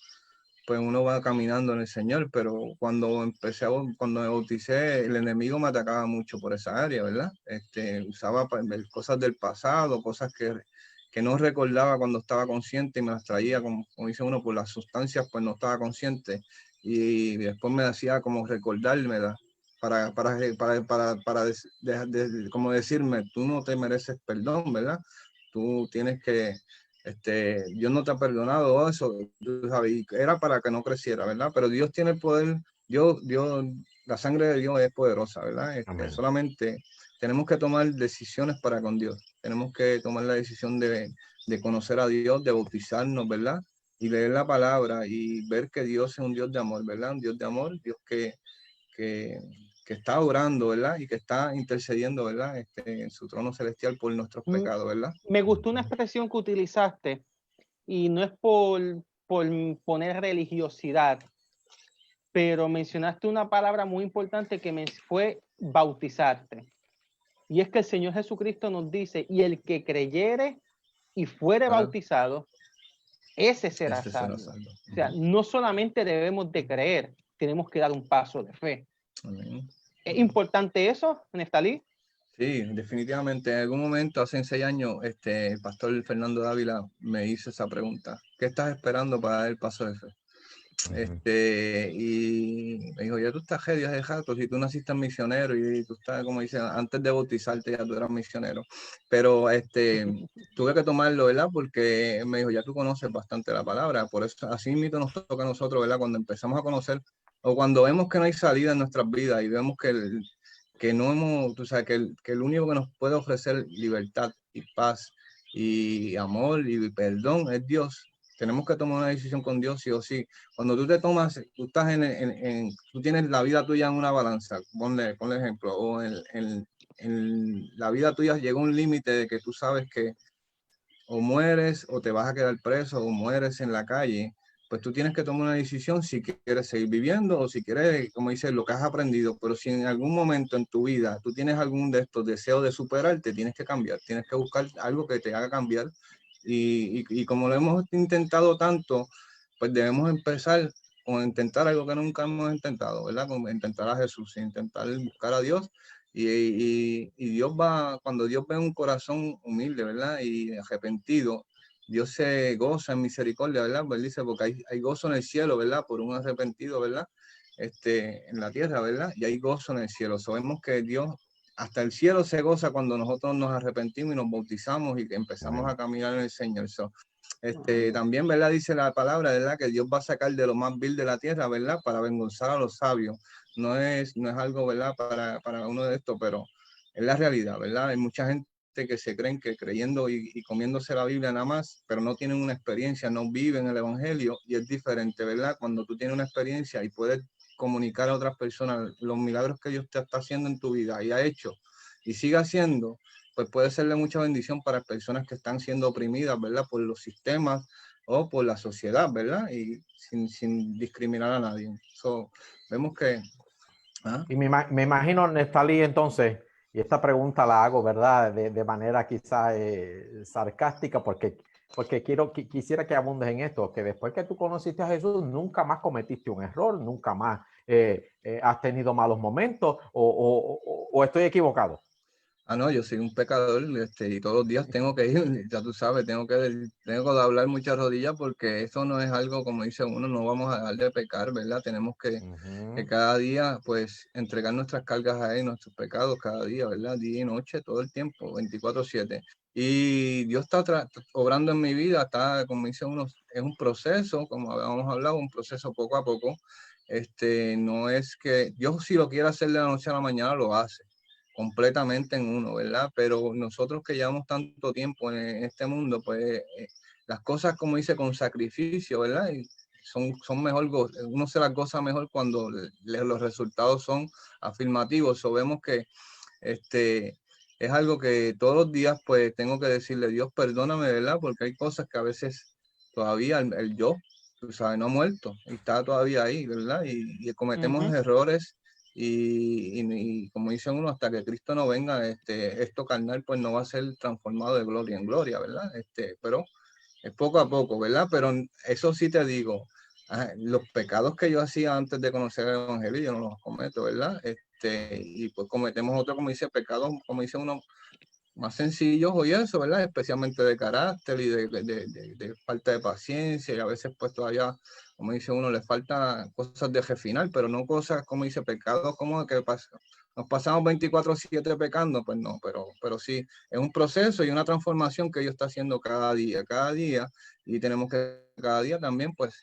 pues uno va caminando en el Señor, pero cuando cuando me bauticé, el enemigo me atacaba mucho por esa área, ¿verdad? Usaba cosas del pasado, cosas que no recordaba cuando estaba consciente y me las traía, como dice uno, por las sustancias, pues no estaba consciente. Y después me hacía como recordármela como decirme, tú no te mereces perdón, ¿verdad? Tú tienes que Dios no te ha perdonado eso, tú sabes, y era para que no creciera, ¿verdad? Pero Dios tiene el poder, Dios, la sangre de Dios es poderosa, ¿verdad? Solamente tenemos que tomar decisiones para con Dios, tenemos que tomar la decisión de conocer a Dios, de bautizarnos, ¿verdad? Y leer la palabra y ver que Dios es un Dios de amor, ¿verdad? Un Dios de amor, Dios que, que está orando, ¿verdad? Y que está intercediendo, ¿verdad? En su trono celestial por nuestros pecados, ¿verdad? Me gustó una expresión que utilizaste, y no es por poner religiosidad, pero mencionaste una palabra muy importante que me fue bautizarte. Y es que el Señor Jesucristo nos dice, y el que creyere y fuere bautizado, ese será salvo. O sea, no solamente debemos de creer, tenemos que dar un paso de fe. Amén. ¿Es importante eso, Neftalí? Sí, definitivamente. En algún momento, hace 6 años, el pastor Fernando Dávila me hizo esa pregunta. ¿Qué estás esperando para dar el paso de fe? Y me dijo, ya tú estás ready, has dejado, si tú naciste misionero y tú estás, como dicen, antes de bautizarte ya tú eras misionero. Pero tuve que tomarlo, ¿verdad? Porque me dijo, ya tú conoces bastante la palabra. Por eso, así mismo nos toca a nosotros, ¿verdad? Cuando empezamos a conocer, o cuando vemos que no hay salida en nuestras vidas y vemos que no hemos, tú sabes, que el único que nos puede ofrecer libertad y paz y amor y perdón es Dios. Tenemos que tomar una decisión con Dios, sí o sí. Cuando tú tú estás tú tienes la vida tuya en una balanza, ponle ejemplo, o en la vida tuya llega un límite de que tú sabes que o mueres o te vas a quedar preso o mueres en la calle, pues tú tienes que tomar una decisión si quieres seguir viviendo o si quieres, como dices, lo que has aprendido. Pero si en algún momento en tu vida tú tienes algún de estos deseos de superarte, tienes que cambiar, tienes que buscar algo que te haga cambiar. Y como lo hemos intentado tanto, pues debemos empezar con intentar algo que nunca hemos intentado, ¿verdad? Como intentar a Jesús, intentar buscar a Dios. Y Dios cuando Dios ve un corazón humilde, ¿verdad? Y arrepentido, Dios se goza en misericordia, ¿verdad? Pues dice, porque hay gozo en el cielo, ¿verdad? Por un arrepentido, ¿verdad? En la tierra, ¿verdad? Y hay gozo en el cielo. Sabemos que Dios, hasta el cielo se goza cuando nosotros nos arrepentimos y nos bautizamos y que empezamos a caminar en el Señor. También, ¿verdad? Dice la palabra, ¿verdad? Que Dios va a sacar de lo más vil de la tierra, ¿verdad? Para avergonzar a los sabios. No es algo, ¿verdad? Para uno de estos, pero es la realidad, ¿verdad? Hay mucha gente que se creen que creyendo y comiéndose la Biblia nada más, pero no tienen una experiencia, no viven el Evangelio y es diferente, ¿verdad? Cuando tú tienes una experiencia y puedes comunicar a otras personas los milagros que Dios te está haciendo en tu vida y ha hecho y sigue haciendo, pues puede ser de mucha bendición para personas que están siendo oprimidas, ¿verdad? Por los sistemas o por la sociedad, ¿verdad? Y sin discriminar a nadie. Vemos que... Y me imagino, Neftalí, entonces, y esta pregunta la hago, ¿verdad? De manera quizá sarcástica, porque quisiera que abundes en esto, que después que tú conociste a Jesús, nunca más cometiste un error, nunca más has tenido malos momentos, o estoy equivocado. No, yo soy un pecador, y todos los días tengo que ir, ya tú sabes, tengo que hablar muchas rodillas porque esto no es algo, como dice uno, no vamos a dejar de pecar, ¿verdad? Tenemos que cada día, pues, entregar nuestras cargas a Él, nuestros pecados cada día, ¿verdad? Día y noche, todo el tiempo, 24/7. Y Dios está obrando en mi vida, como dice uno, es un proceso, como habíamos hablado, un proceso poco a poco. No es que Dios, si lo quiere hacer de la noche a la mañana, lo hace completamente en uno, ¿verdad? Pero nosotros que llevamos tanto tiempo en este mundo, pues las cosas, como dice, con sacrificio, ¿verdad? Y son mejor, uno se las goza mejor cuando los resultados son afirmativos. O vemos que es algo que todos los días, pues tengo que decirle, Dios, perdóname, ¿verdad? Porque hay cosas que a veces todavía el yo, tú sabes, no ha muerto y está todavía ahí, ¿verdad? Y cometemos errores. Y como dice uno, hasta que Cristo no venga, esto carnal pues no va a ser transformado de gloria en gloria, ¿verdad? Pero es poco a poco, ¿verdad? Pero eso sí te digo, los pecados que yo hacía antes de conocer el Evangelio, yo no los cometo, ¿verdad? Y pues cometemos otro, como dice, pecados, como dice uno, más sencillos o eso, ¿verdad? Especialmente de carácter y de falta de paciencia, y a veces pues todavía, como dice uno, le falta cosas de refinar, pero no cosas, como dice, pecados como que nos pasamos 24/7 pecando, pues no, pero sí, es un proceso y una transformación que Dios está haciendo cada día, y tenemos que cada día también pues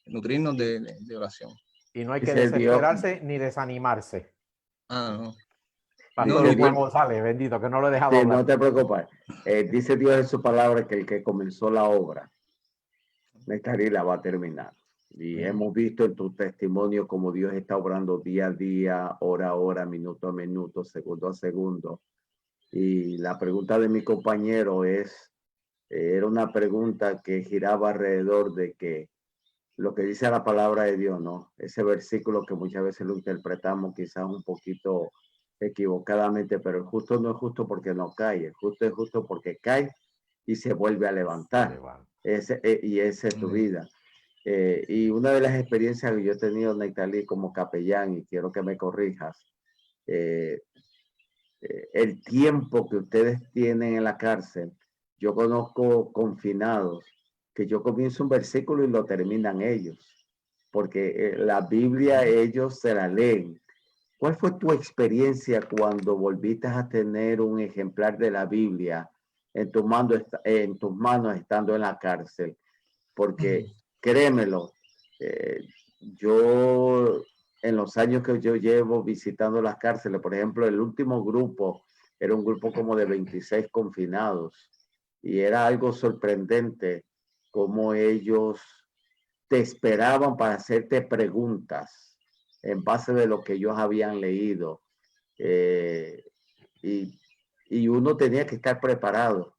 nutrirnos de oración. Y no hay que Dice Dios, desesperarse ni desanimarse. No. No, Pastor ni Juan Dios, González, bendito, que no lo he dejado sí, hablar. no te preocupes. Dice Dios en su palabra que el que comenzó la obra, Nectarí la va a terminar. Y hemos visto en tu testimonio cómo Dios está obrando día a día, hora a hora, minuto a minuto, segundo a segundo. Y la pregunta de mi compañero era una pregunta que giraba alrededor de que lo que dice la palabra de Dios, ¿no? Ese versículo que muchas veces lo interpretamos quizás un poquito equivocadamente, pero el justo no es justo porque no cae, el justo es justo porque cae y se vuelve a levantar. Y esa es tu vida. Y una de las experiencias que yo he tenido, Nectalí, como capellán, y quiero que me corrijas, el tiempo que ustedes tienen en la cárcel, yo conozco confinados que yo comienzo un versículo y lo terminan ellos, porque la Biblia ellos se la leen. ¿Cuál fue tu experiencia cuando volviste a tener un ejemplar de la Biblia en tus manos estando en la cárcel? Porque créemelo, yo en los años que yo llevo visitando las cárceles, por ejemplo, el último grupo era un grupo como de 26 confinados y era algo sorprendente cómo ellos te esperaban para hacerte preguntas en base de lo que ellos habían leído. Eh, y, y uno tenía que estar preparado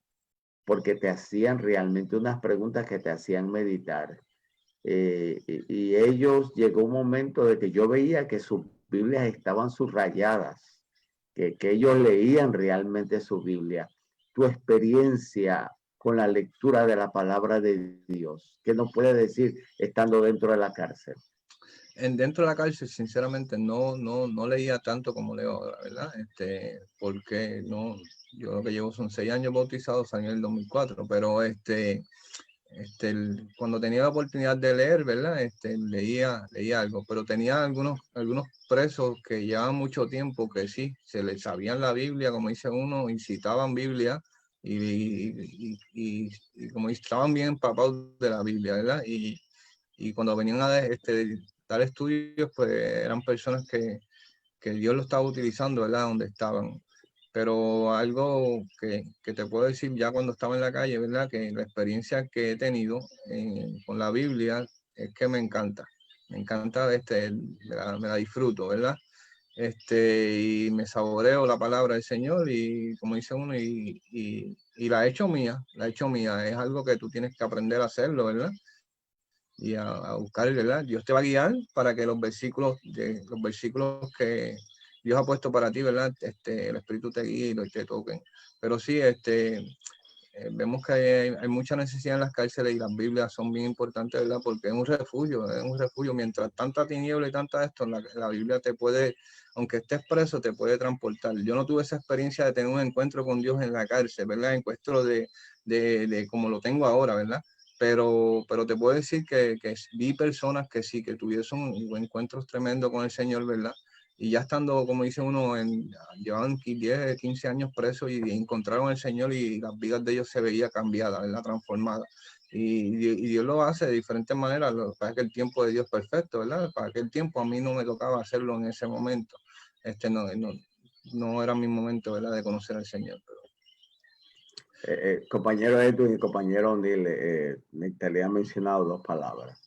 porque te hacían realmente unas preguntas que te hacían meditar. Y ellos llegó un momento de que yo veía que sus Biblias estaban subrayadas, que ellos leían realmente su Biblia. Tu experiencia con la lectura de la palabra de Dios, ¿qué nos puede decir estando dentro de la cárcel? Dentro de la cárcel, sinceramente, no leía tanto como leo ahora, ¿verdad? Porque no, yo lo que llevo son 6 años bautizado, salí en el 2004, pero cuando tenía la oportunidad de leer, ¿verdad? Leía algo, pero tenía algunos presos que llevaban mucho tiempo que sí, se les sabían la Biblia, como dice uno, y citaban Biblia, y como estaban bien empapados de la Biblia, ¿verdad? Y cuando venían a dar estudios, pues eran personas que Dios lo estaba utilizando, ¿verdad? Donde estaban. Pero algo que te puedo decir ya cuando estaba en la calle, ¿verdad? Que la experiencia que he tenido con la Biblia es que me encanta. Me encanta, me la disfruto, ¿verdad? Y me saboreo la palabra del Señor y como dice uno, y la he hecho mía, Es algo que tú tienes que aprender a hacerlo, ¿verdad? Y a buscar, ¿verdad? Dios te va a guiar para que los versículos que Dios ha puesto para ti, ¿verdad? El Espíritu te guíe y te toquen. Pero sí, vemos que hay mucha necesidad en las cárceles y las Biblias son bien importantes, ¿verdad? Porque es un refugio. Mientras tanta tiniebla y tanta esto, la Biblia te puede, aunque estés preso, te puede transportar. Yo no tuve esa experiencia de tener un encuentro con Dios en la cárcel, ¿verdad? Encuentro de como lo tengo ahora, ¿verdad? Pero te puedo decir que vi personas que sí, que tuvieron encuentros tremendos con el Señor, ¿verdad? Y ya estando, como dice uno, llevaban 10, 15 años presos y encontraron al Señor y las vidas de ellos se veía cambiada, ¿verdad? Transformada. Y Dios lo hace de diferentes maneras. Para que el tiempo de Dios es perfecto, ¿verdad? Para aquel tiempo a mí no me tocaba hacerlo en ese momento. No era mi momento, ¿verdad? De conocer al Señor. Pero Compañero Edwin y compañero O'Neill, Nectalí ha mencionado dos palabras.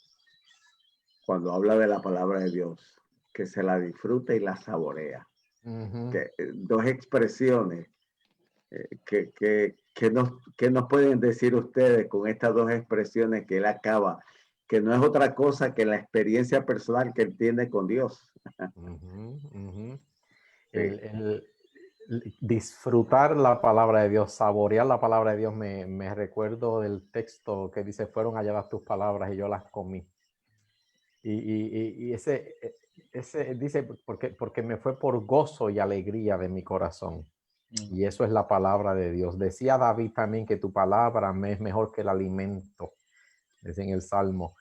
Cuando habla de la palabra de Dios, que se la disfruta y la saborea. Dos expresiones que nos pueden decir ustedes con estas dos expresiones que él acaba, que no es otra cosa que la experiencia personal que él tiene con Dios. disfrutar la palabra de Dios, saborear la palabra de Dios. Me recuerdo del texto que dice, fueron halladas tus palabras y yo las comí. Y ese dice, porque me fue por gozo y alegría de mi corazón. Y eso es la palabra de Dios. Decía David también que tu palabra me es mejor que el alimento. Es en el Salmo.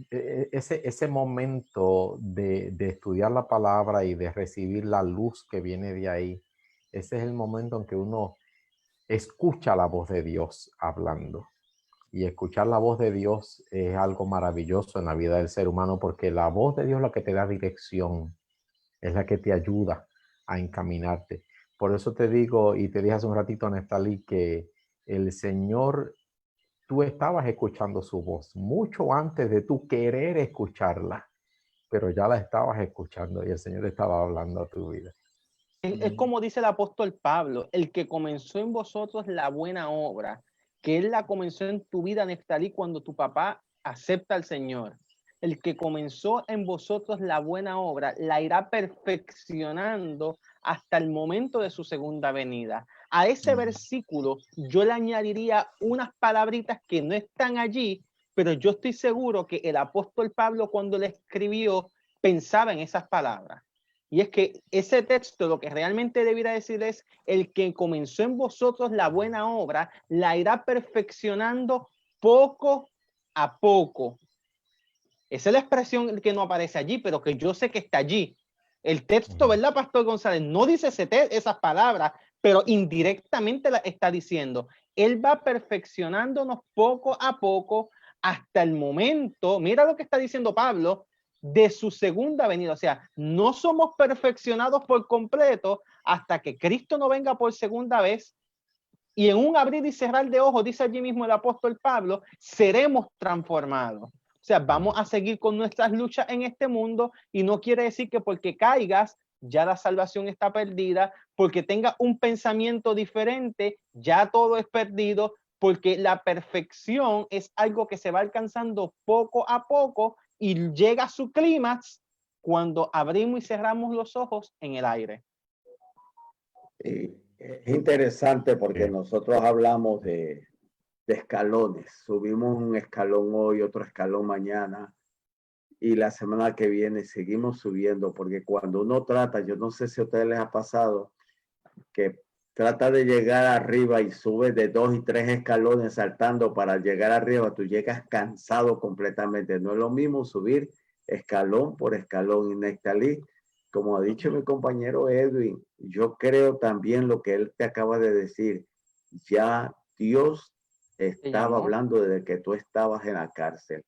Ese momento de estudiar la palabra y de recibir la luz que viene de ahí, ese es el momento en que uno escucha la voz de Dios hablando. Y escuchar la voz de Dios es algo maravilloso en la vida del ser humano, porque la voz de Dios es la que te da dirección, es la que te ayuda a encaminarte. Por eso te digo, y te dije hace un ratito, Neftalí, que el Señor, tú estabas escuchando su voz mucho antes de tú querer escucharla, pero ya la estabas escuchando y el Señor estaba hablando a tu vida. Es como dice el apóstol Pablo, el que comenzó en vosotros la buena obra, que él la comenzó en tu vida, Neftalí, cuando tu papá acepta al Señor. El que comenzó en vosotros la buena obra, la irá perfeccionando hasta el momento de su segunda venida. A ese versículo yo le añadiría unas palabritas que no están allí, pero yo estoy seguro que el apóstol Pablo, cuando le escribió, pensaba en esas palabras. Y es que ese texto lo que realmente debiera decir es: el que comenzó en vosotros la buena obra, la irá perfeccionando poco a poco. Esa es la expresión que no aparece allí, pero que yo sé que está allí. El texto, ¿verdad, Pastor González? No dice esas palabras, pero indirectamente la está diciendo. Él va perfeccionándonos poco a poco hasta el momento, mira lo que está diciendo Pablo, de su segunda venida. O sea, no somos perfeccionados por completo hasta que Cristo no venga por segunda vez, y en un abrir y cerrar de ojos, dice allí mismo el apóstol Pablo, seremos transformados. O sea, vamos a seguir con nuestras luchas en este mundo, y no quiere decir que porque caigas ya la salvación está perdida, porque tengas un pensamiento diferente ya todo es perdido, porque la perfección es algo que se va alcanzando poco a poco y llega a su clímax cuando abrimos y cerramos los ojos en el aire. Es interesante porque nosotros hablamos de escalones. Subimos un escalón hoy, otro escalón mañana, y la semana que viene seguimos subiendo, porque cuando uno trata, yo no sé si a ustedes les ha pasado, que trata de llegar arriba y sube de 2 y 3 escalones saltando para llegar arriba, tú llegas cansado completamente. No es lo mismo subir escalón por escalón. Y Neftalí, como ha dicho mi compañero Edwin, yo creo también lo que él te acaba de decir. Ya Dios estaba hablando desde que tú estabas en la cárcel.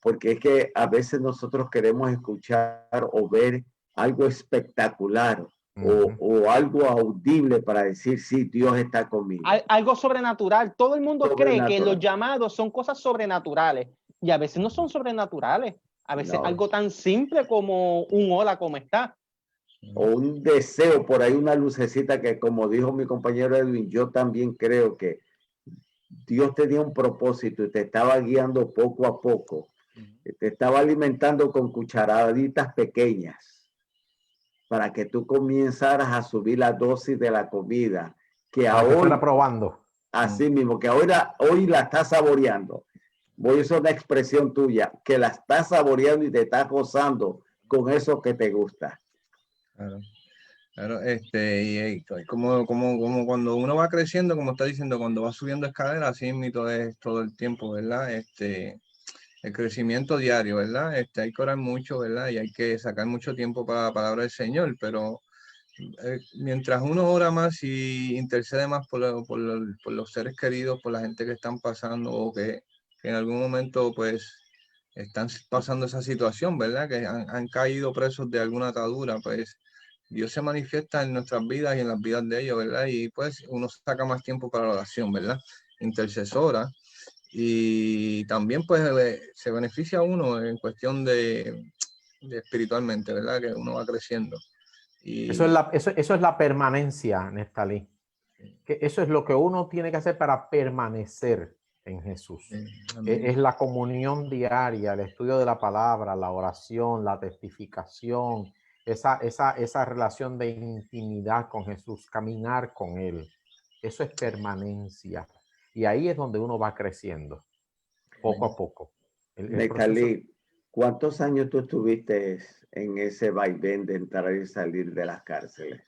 Porque es que a veces nosotros queremos escuchar o ver algo espectacular, o algo audible para decir, sí, Dios está conmigo. Algo sobrenatural. Todo el mundo cree que los llamados son cosas sobrenaturales, y a veces no son sobrenaturales. A veces algo tan simple como un hola, ¿cómo está? O un deseo, por ahí una lucecita que, como dijo mi compañero Edwin, yo también creo que Dios tenía un propósito y te estaba guiando poco a poco. Te estaba alimentando con cucharaditas pequeñas para que tú comenzaras a subir la dosis de la comida que ahora probando. Así mismo, que ahora hoy la estás saboreando. Voy a usar una expresión tuya, que la estás saboreando y te estás gozando con eso que te gusta. Claro. Claro, y como cuando uno va creciendo, como está diciendo, cuando va subiendo escaleras, así mismo es todo el tiempo, ¿verdad? El crecimiento diario, ¿verdad? Hay que orar mucho, ¿verdad? Y hay que sacar mucho tiempo para la palabra del Señor, pero mientras uno ora más y intercede más por los seres queridos, por la gente que están pasando o que en algún momento pues están pasando esa situación, ¿verdad? Que han caído presos de alguna atadura, pues Dios se manifiesta en nuestras vidas y en las vidas de ellos, ¿verdad? Y pues uno saca más tiempo para la oración, ¿verdad? Intercesora. Y también pues se beneficia a uno en cuestión de espiritualmente, ¿verdad? Que uno va creciendo. Y eso es la permanencia, Neftalí. Que eso es lo que uno tiene que hacer para permanecer en Jesús. Es la comunión diaria, el estudio de la palabra, la oración, la testificación, esa relación de intimidad con Jesús, caminar con Él. Eso es permanencia. Y ahí es donde uno va creciendo, poco a poco. El proceso. Nectalí, ¿cuántos años tú estuviste en ese vaivén de entrar y salir de las cárceles?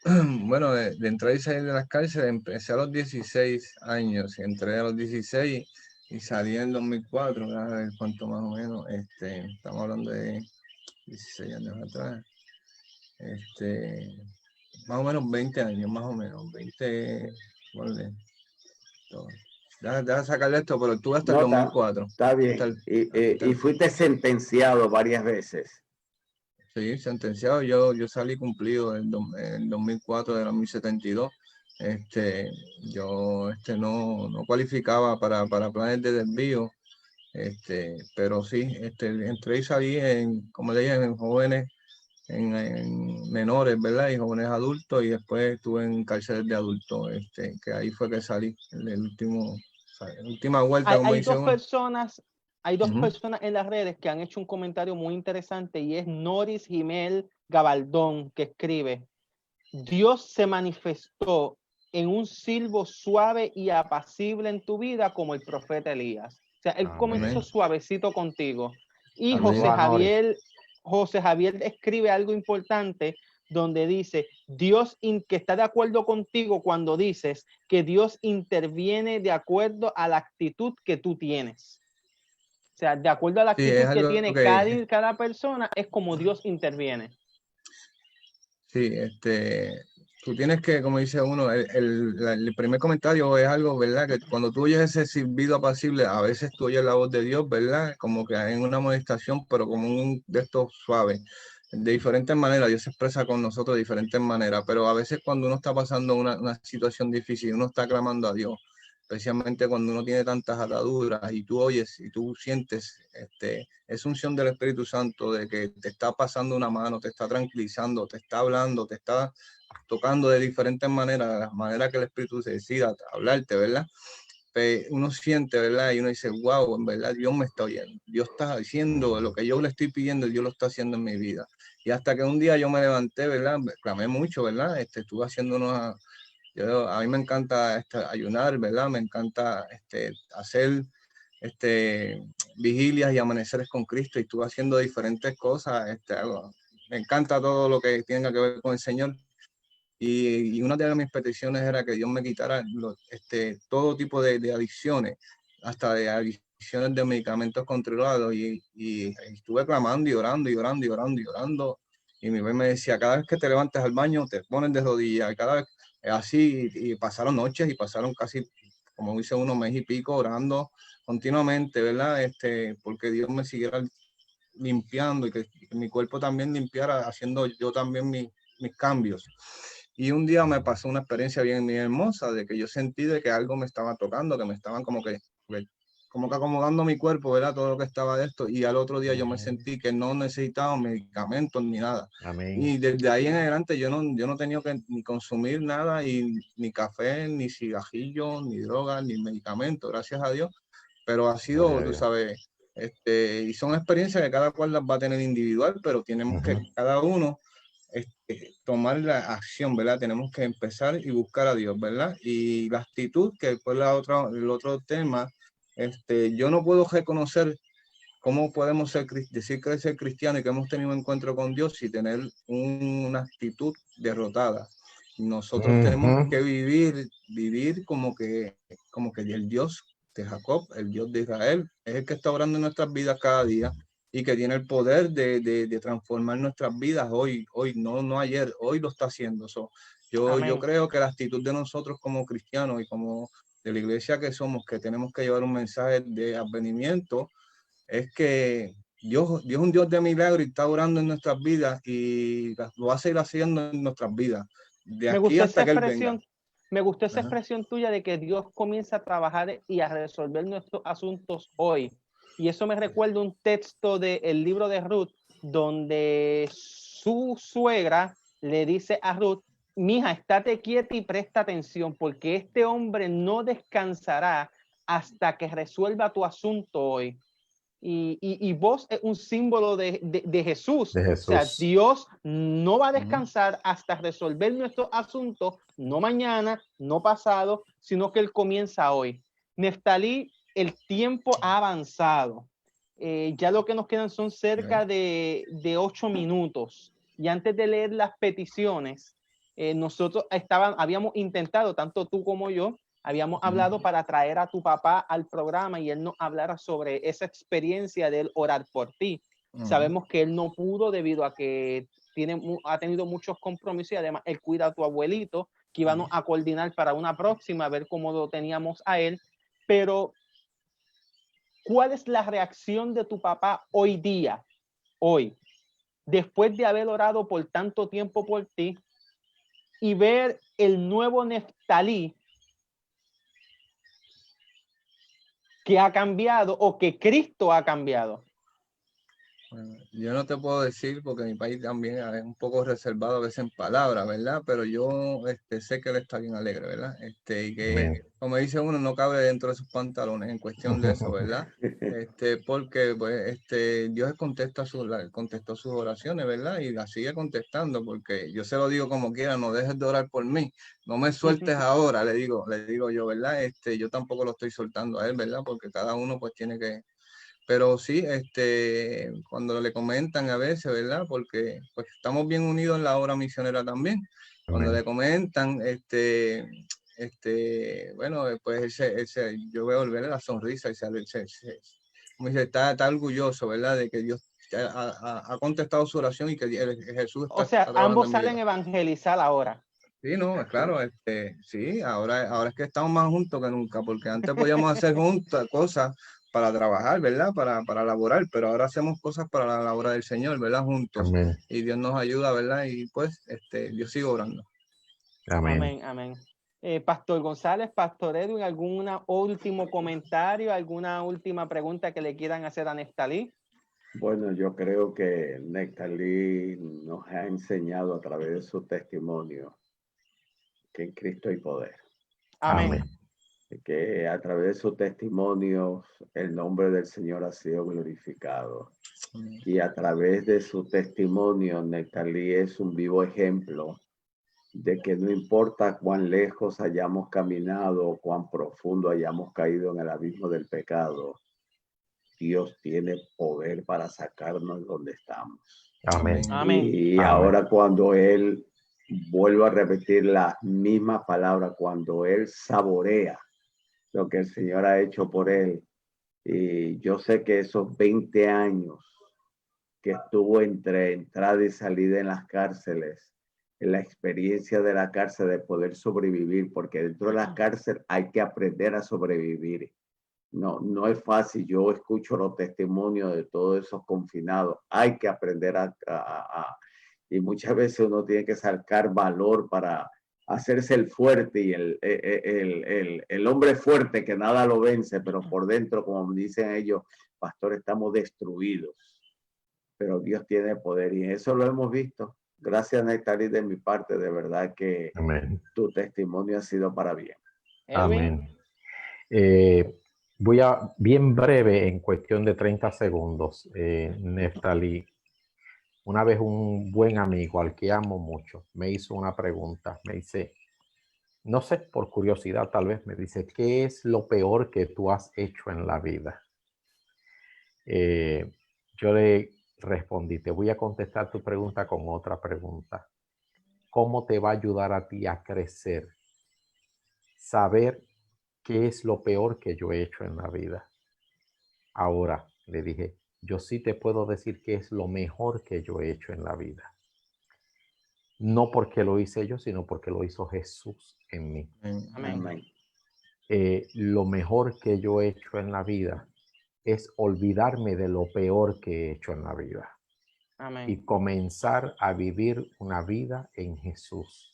Bueno, de entrar y salir de las cárceles, empecé a los 16 años, entré a los 16 y salí en 2004, a ver cuánto más o menos, estamos hablando de 16 años atrás, más o menos 20 años, más o menos, 20, vale, deja sacarle esto, pero estuve hasta el 2004. Está bien, y fuiste sentenciado varias veces. Sí, sentenciado. Yo salí cumplido en 2004 de la 1072. Yo no cualificaba para planes de desvío, pero sí, entré y salí como le dije, en jóvenes, en menores, ¿verdad? Y jóvenes adultos, y después estuve en cárceles de adultos, que ahí fue que salí, la última vuelta, como dice uno. Hay dos personas en las redes que han hecho un comentario muy interesante, y es Noris Jimel Gabaldón, que escribe: Dios se manifestó en un silbo suave y apacible en tu vida como el profeta Elías. O sea, él comenzó suavecito contigo. Y José Javier escribe algo importante donde dice: Dios que está de acuerdo contigo cuando dices que Dios interviene de acuerdo a la actitud que tú tienes. O sea, de acuerdo a la actitud que tiene cada persona, es como Dios interviene. Sí, tú tienes que, como dice uno, el primer comentario es algo, ¿verdad? Que cuando tú oyes ese silbido apacible, a veces tú oyes la voz de Dios, ¿verdad? Como que hay una amonestación, pero como un de estos suaves. De diferentes maneras, Dios se expresa con nosotros de diferentes maneras, pero a veces cuando uno está pasando una situación difícil, uno está clamando a Dios, especialmente cuando uno tiene tantas ataduras y tú oyes y tú sientes esa unción del Espíritu Santo de que te está pasando una mano, te está tranquilizando, te está hablando, te está tocando de diferentes maneras, de las maneras que el Espíritu se decida hablarte, ¿verdad? Pues uno siente, ¿verdad? Y uno dice, wow, en verdad Dios me está oyendo, Dios está diciendo lo que yo le estoy pidiendo, Dios lo está haciendo en mi vida. Y hasta que un día yo me levanté, ¿verdad? Clamé mucho, ¿verdad? Estuve haciendo a mí me encanta ayunar, ¿verdad? Me encanta hacer vigilias y amaneceres con Cristo, y estuve haciendo diferentes cosas. Me encanta todo lo que tenga que ver con el Señor. Y una de mis peticiones era que Dios me quitara todo tipo de adicciones, hasta de adicciones de medicamentos controlados. Y estuve clamando y orando y orando y orando y orando. Y mi bebé me decía, cada vez que te levantes al baño, te pones de rodillas. Y cada vez así, y pasaron noches y pasaron casi, como dice uno, mes y pico orando continuamente, ¿verdad? Porque Dios me siguiera limpiando y que mi cuerpo también limpiara, haciendo yo también mis cambios. Y un día me pasó una experiencia bien hermosa, de que yo sentí de que algo me estaba tocando, que me estaban como que acomodando mi cuerpo, ¿verdad? Todo lo que estaba de esto. Y al otro día yo me sentí que no necesitaba medicamentos ni nada. Amén. Y desde ahí en adelante yo no tenía que ni consumir nada, y ni café, ni cigajillo, ni drogas, ni medicamentos, gracias a Dios. Pero ha sido, tú sabes, y son experiencias que cada cual las va a tener individual, pero tenemos que cada uno tomar la acción, ¿verdad? Tenemos que empezar y buscar a Dios, ¿verdad? Y la actitud, que fue el otro tema, yo no puedo reconocer cómo podemos decir que ser cristiano y que hemos tenido un encuentro con Dios y tener una actitud derrotada. Nosotros tenemos que vivir como que el Dios de Jacob, el Dios de Israel, es el que está obrando en nuestras vidas cada día, y que tiene el poder de transformar nuestras vidas hoy, no ayer, hoy lo está haciendo. Yo creo que la actitud de nosotros como cristianos y como de la iglesia que somos, que tenemos que llevar un mensaje de advenimiento, es que Dios es un Dios de milagro y está orando en nuestras vidas, y lo va a seguir haciendo en nuestras vidas, de aquí hasta que Él venga. Me gustó esa expresión tuya de que Dios comienza a trabajar y a resolver nuestros asuntos hoy. Y eso me recuerda un texto del libro de Ruth, donde su suegra le dice a Ruth: mija, estate quieta y presta atención, porque este hombre no descansará hasta que resuelva tu asunto hoy. Y vos es un símbolo de Jesús. De O sea, Jesús. Dios no va a descansar hasta resolver nuestros asuntos, no mañana, no pasado, sino que Él comienza hoy. Neftalí, el tiempo ha avanzado. Ya lo que nos quedan son cerca de 8 minutos. Y antes de leer las peticiones, nosotros habíamos intentado, tanto tú como yo, habíamos hablado para traer a tu papá al programa y él nos hablara sobre esa experiencia de él orar por ti. Sabemos que él no pudo debido a que ha tenido muchos compromisos y además él cuida a tu abuelito, que íbamos a coordinar para una próxima, a ver cómo lo teníamos a él. Pero, ¿cuál es la reacción de tu papá hoy día? Hoy, después de haber orado por tanto tiempo por ti y ver el nuevo Neftalí que ha cambiado o que Cristo ha cambiado? Bueno, yo no te puedo decir porque mi país también es un poco reservado a veces en palabras, ¿verdad? Pero yo sé que él está bien alegre, ¿verdad? Y que, Amén. como dice uno, no cabe dentro de sus pantalones en cuestión de eso, ¿verdad? Porque pues, Dios contestó sus oraciones, ¿verdad? Y las sigue contestando porque yo se lo digo como quiera, no dejes de orar por mí, no me sueltes ahora, le digo yo, ¿verdad? Yo tampoco lo estoy soltando a él, ¿verdad? Porque cada uno pues tiene que... Pero sí, cuando le comentan a veces, ¿verdad? Porque pues estamos bien unidos en la obra misionera también. Cuando le comentan, bueno, pues yo veo la sonrisa y como dice, está orgulloso, ¿verdad? De que Dios ha contestado su oración y que Jesús O está sea, trabajando ambos en mi salen vida. a evangelizar ahora. Sí, no, claro, sí, ahora es que estamos más juntos que nunca, porque antes podíamos hacer juntas cosas para trabajar, ¿verdad? Para laborar, pero ahora hacemos cosas para la labor del Señor, ¿verdad? Juntos. Amén. Y Dios nos ayuda, ¿verdad? Y pues, yo sigo orando. Amén, amén. Pastor González, Pastor Edwin, ¿algún último comentario, alguna última pregunta que le quieran hacer a Neftalí? Bueno, yo creo que Neftalí nos ha enseñado a través de su testimonio que en Cristo hay poder. Amén. Que a través de su testimonio el nombre del Señor ha sido glorificado. Y a través de su testimonio, Neftalí es un vivo ejemplo de que no importa cuán lejos hayamos caminado, cuán profundo hayamos caído en el abismo del pecado, Dios tiene poder para sacarnos donde estamos. Amén. Amén. Y Amén. ahora cuando Él, vuelvo a repetir las mismas palabras, cuando Él saborea lo que el Señor ha hecho por Él, y yo sé que esos 20 años que estuvo entre entrada y salida en las cárceles, en la experiencia de la cárcel de poder sobrevivir, porque dentro de la cárcel hay que aprender a sobrevivir. No es fácil. Yo escucho los testimonios de todos esos confinados. Hay que aprender y muchas veces uno tiene que sacar valor para hacerse el fuerte y el hombre fuerte que nada lo vence, pero por dentro, como dicen ellos, pastor, estamos destruidos. Pero Dios tiene poder y eso lo hemos visto. Gracias, Neftalí, de mi parte, de verdad que Amén. tu testimonio ha sido para bien. Amén. Voy a, bien breve, en cuestión de 30 segundos, Neftalí. Una vez un buen amigo al que amo mucho me hizo una pregunta. Me dice, no sé, por curiosidad tal vez, me dice, ¿qué es lo peor que tú has hecho en la vida? Yo le respondí, te voy a contestar tu pregunta con otra pregunta. ¿Cómo te va a ayudar a ti a crecer? Saber qué es lo peor que yo he hecho en la vida. Ahora, le dije, yo sí te puedo decir qué es lo mejor que yo he hecho en la vida. No porque lo hice yo, sino porque lo hizo Jesús en mí. Amén. Lo mejor que yo he hecho en la vida es olvidarme de lo peor que he hecho en la vida. Amén. Y comenzar a vivir una vida en Jesús.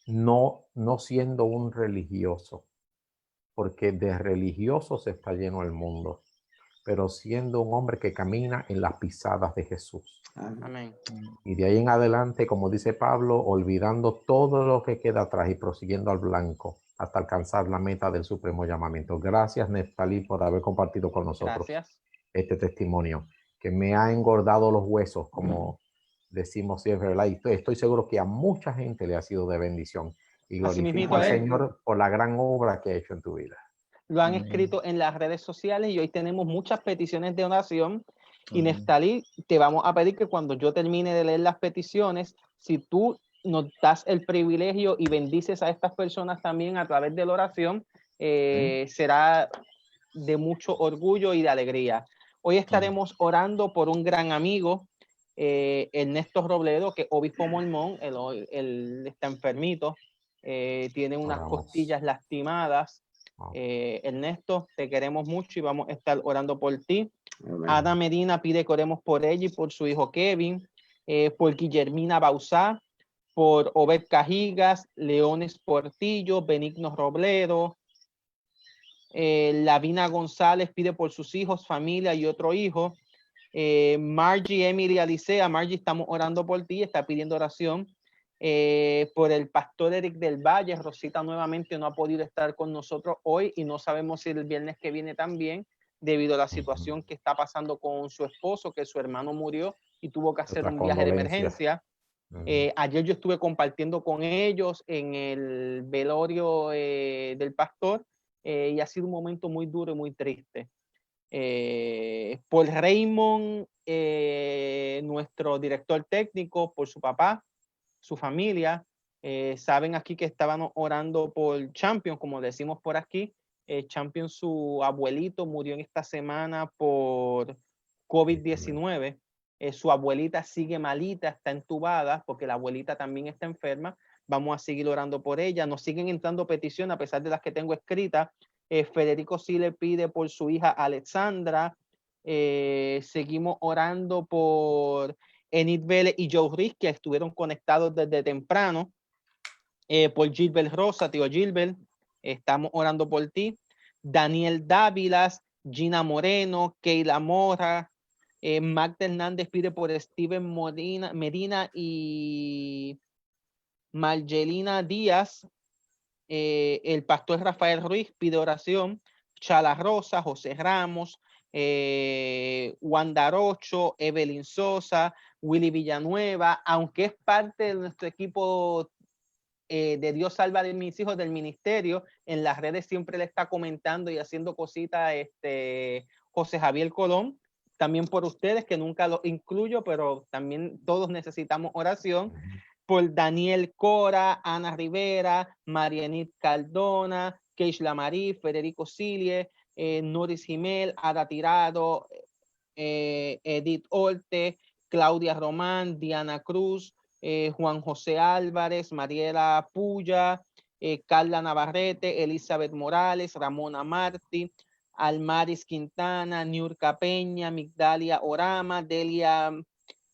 No siendo un religioso, porque de religiosos está lleno el mundo, pero siendo un hombre que camina en las pisadas de Jesús. Amén. Y de ahí en adelante, como dice Pablo, olvidando todo lo que queda atrás y prosiguiendo al blanco hasta alcanzar la meta del supremo llamamiento. Gracias, Neftalí, por haber compartido con nosotros este testimonio, que me ha engordado los huesos, como decimos siempre, ¿verdad? Y estoy seguro que a mucha gente le ha sido de bendición. Y glorifico al Señor por la gran obra que ha hecho en tu vida. Lo han escrito en las redes sociales y hoy tenemos muchas peticiones de oración. Y Neftalí, te vamos a pedir que cuando yo termine de leer las peticiones, si tú nos das el privilegio y bendices a estas personas también a través de la oración, será de mucho orgullo y de alegría. Hoy estaremos orando por un gran amigo, Ernesto Robledo, que es obispo mormón. Él está enfermito, tiene unas costillas lastimadas. Ernesto, te queremos mucho y vamos a estar orando por ti. Ada Medina pide que oremos por ella y por su hijo Kevin, por Guillermina Bauzá, por Obed Cajigas, Leones Portillo, Benigno Robledo. Lavina González pide por sus hijos, familia y otro hijo. Margie Emily Alicea, Margie, estamos orando por ti, está pidiendo oración. Por el pastor Eric del Valle. Rosita nuevamente no ha podido estar con nosotros hoy y no sabemos si el viernes que viene también, debido a la situación que está pasando con su esposo, que su hermano murió y tuvo que hacer un viaje de emergencia. Ayer yo estuve compartiendo con ellos en el velorio del pastor y ha sido un momento muy duro y muy triste. Por Raymond, nuestro director técnico, por su papá, su familia. Saben aquí que estaban orando por Champion, como decimos por aquí. Champion, su abuelito, murió en esta semana por COVID-19. Su abuelita sigue malita, está entubada, porque la abuelita también está enferma. Vamos a seguir orando por ella. Nos siguen entrando peticiones, a pesar de las que tengo escritas. Federico sí le pide por su hija Alexandra. Seguimos orando por Enid Vélez y Joe Riz, que estuvieron conectados desde temprano. Por Gilbert Rosa, tío Gilbert, estamos orando por ti. Daniel Dávilas, Gina Moreno, Keila Mora, Magda Hernández pide por Steven Medina y Margelina Díaz. El pastor Rafael Ruiz pide oración. Chala Rosa, José Ramos, Wanda Rocho, Evelyn Sosa, Willy Villanueva, aunque es parte de nuestro equipo de Dios salva de mis hijos del ministerio, en las redes siempre le está comentando y haciendo cositas José Javier Colón, también por ustedes, que nunca lo incluyo, pero también todos necesitamos oración. Por Daniel Cora, Ana Rivera, Marianit Cardona, Keishla Marí, Federico Silie, Noris Jimel, Ada Tirado, Edith Orte, Claudia Román, Diana Cruz, Juan José Álvarez, Mariela Puya, Carla Navarrete, Elizabeth Morales, Ramona Martí, Almaris Quintana, Niurka Peña, Migdalia Orama, Delia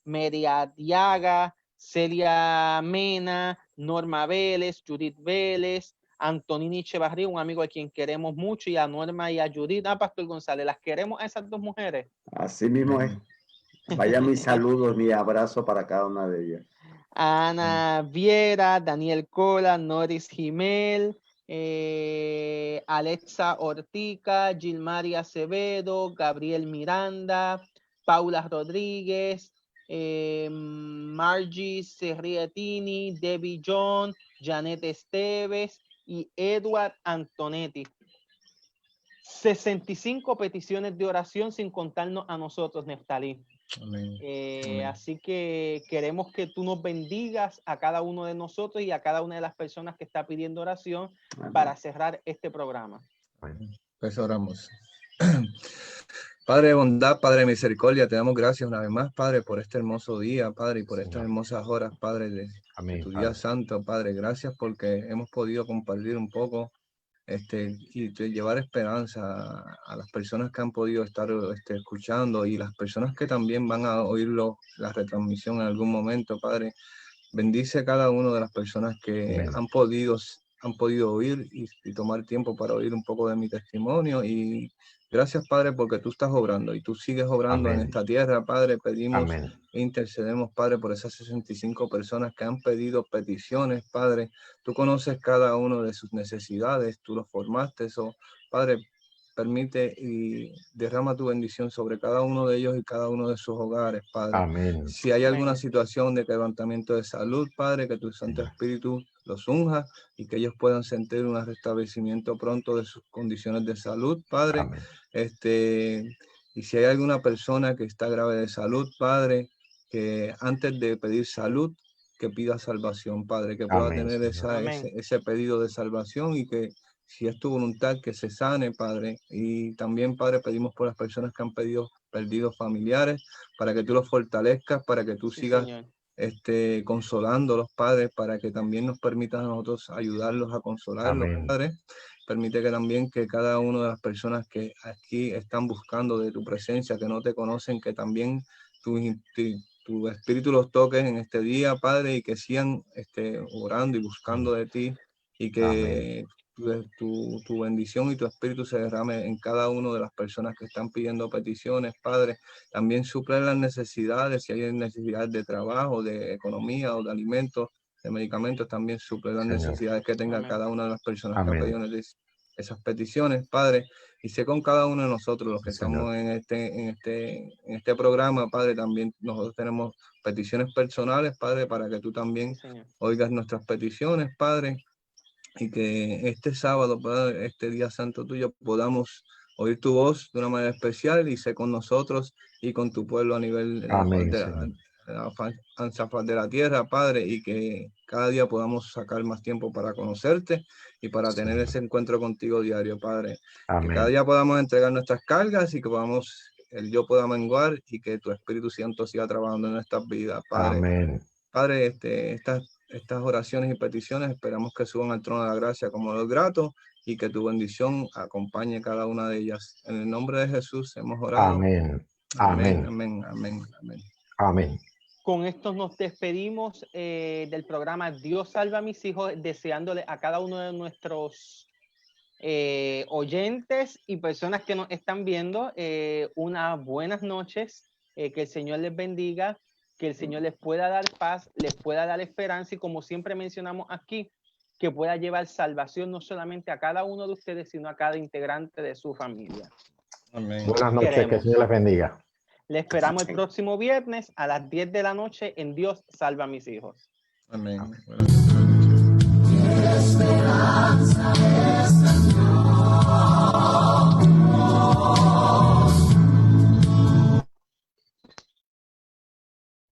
Mediadiaga, Celia Mena, Norma Vélez, Judith Vélez, Antonini Echevarría, un amigo a quien queremos mucho, y a Norma y a Judith. Pastor González, ¿las queremos a esas dos mujeres? Así mismo es. Vaya mis saludos, mi abrazo para cada una de ellas. Ana Viera, Daniel Cola, Noris Jimel, Alexa Ortica, Gilmaria Acevedo, Gabriel Miranda, Paula Rodríguez, Margie Serrietini, Debbie John, Janet Esteves y Edward Antonetti. 65 peticiones de oración sin contarnos a nosotros, Neftalí. Amén. Así que queremos que tú nos bendigas a cada uno de nosotros y a cada una de las personas que está pidiendo oración. Amén. Para cerrar este programa. Pues oramos. Padre de bondad, Padre de misericordia, te damos gracias una vez más, Padre, por este hermoso día, Padre, y por estas hermosas horas, Padre, de tu día santo, Padre. Gracias porque hemos podido compartir un poco y llevar esperanza a las personas que han podido estar escuchando y las personas que también van a oírlo, la retransmisión en algún momento, Padre. Bendice a cada una de las personas que han podido oír y tomar tiempo para oír un poco de mi testimonio, y Gracias, Padre, porque tú estás obrando y tú sigues obrando en esta tierra, Padre. Pedimos e intercedemos, Padre, por esas 65 personas que han pedido peticiones, Padre. Tú conoces cada uno de sus necesidades, tú los formaste, Padre. Permite y derrama tu bendición sobre cada uno de ellos y cada uno de sus hogares, Padre. Amén. Si hay alguna situación de quebrantamiento de salud, Padre, que tu Santo Espíritu los unja y que ellos puedan sentir un restablecimiento pronto de sus condiciones de salud, Padre. Amén. Y si hay alguna persona que está grave de salud, Padre, que antes de pedir salud, que pida salvación, Padre, que pueda tener ese pedido de salvación y que si es tu voluntad que se sane, Padre. Y también, Padre, pedimos por las personas que han perdido familiares, para que tú los fortalezcas, para que tú sigas consolándolos, Padre, para que también nos permitas a nosotros ayudarlos a consolarlos, Padre. Permite que también que cada una de las personas que aquí están buscando de tu presencia, que no te conocen, que también tu Espíritu los toque en este día, Padre, y que sigan orando y buscando de ti, y que tu bendición y tu Espíritu se derrame en cada una de las personas que están pidiendo peticiones, Padre. También suple las necesidades, si hay necesidades de trabajo, de economía o de alimentos, de medicamentos, también suple las necesidades que tenga cada una de las personas que ha pedido esas peticiones, Padre. Y sé con cada uno de nosotros, los que estamos en este programa, Padre, también nosotros tenemos peticiones personales, Padre, para que tú también oigas nuestras peticiones, Padre, y que este sábado, Padre, este día santo tuyo, podamos oír tu voz de una manera especial y sé con nosotros y con tu pueblo a nivel de la tierra, Padre, y que cada día podamos sacar más tiempo para conocerte y para tener ese encuentro contigo diario, Padre. Que cada día podamos entregar nuestras cargas y que el yo pueda menguar y que tu Espíritu Santo siga trabajando en nuestras vidas, Padre. Amén. Padre, estas oraciones y peticiones esperamos que suban al trono de la gracia como los gratos y que tu bendición acompañe cada una de ellas. En el nombre de Jesús hemos orado. Amén. Amén. Amén. Amén. Amén. Amén. Con esto nos despedimos del programa Dios salva a mis hijos, deseándole a cada uno de nuestros oyentes y personas que nos están viendo unas buenas noches, que el Señor les bendiga, que el Señor les pueda dar paz, les pueda dar esperanza y, como siempre mencionamos aquí, que pueda llevar salvación no solamente a cada uno de ustedes, sino a cada integrante de su familia. Amén. Buenas noches, que el Señor les bendiga. Les esperamos el próximo viernes a las 10 de la noche en Dios salva a mis hijos. Amén. Amén.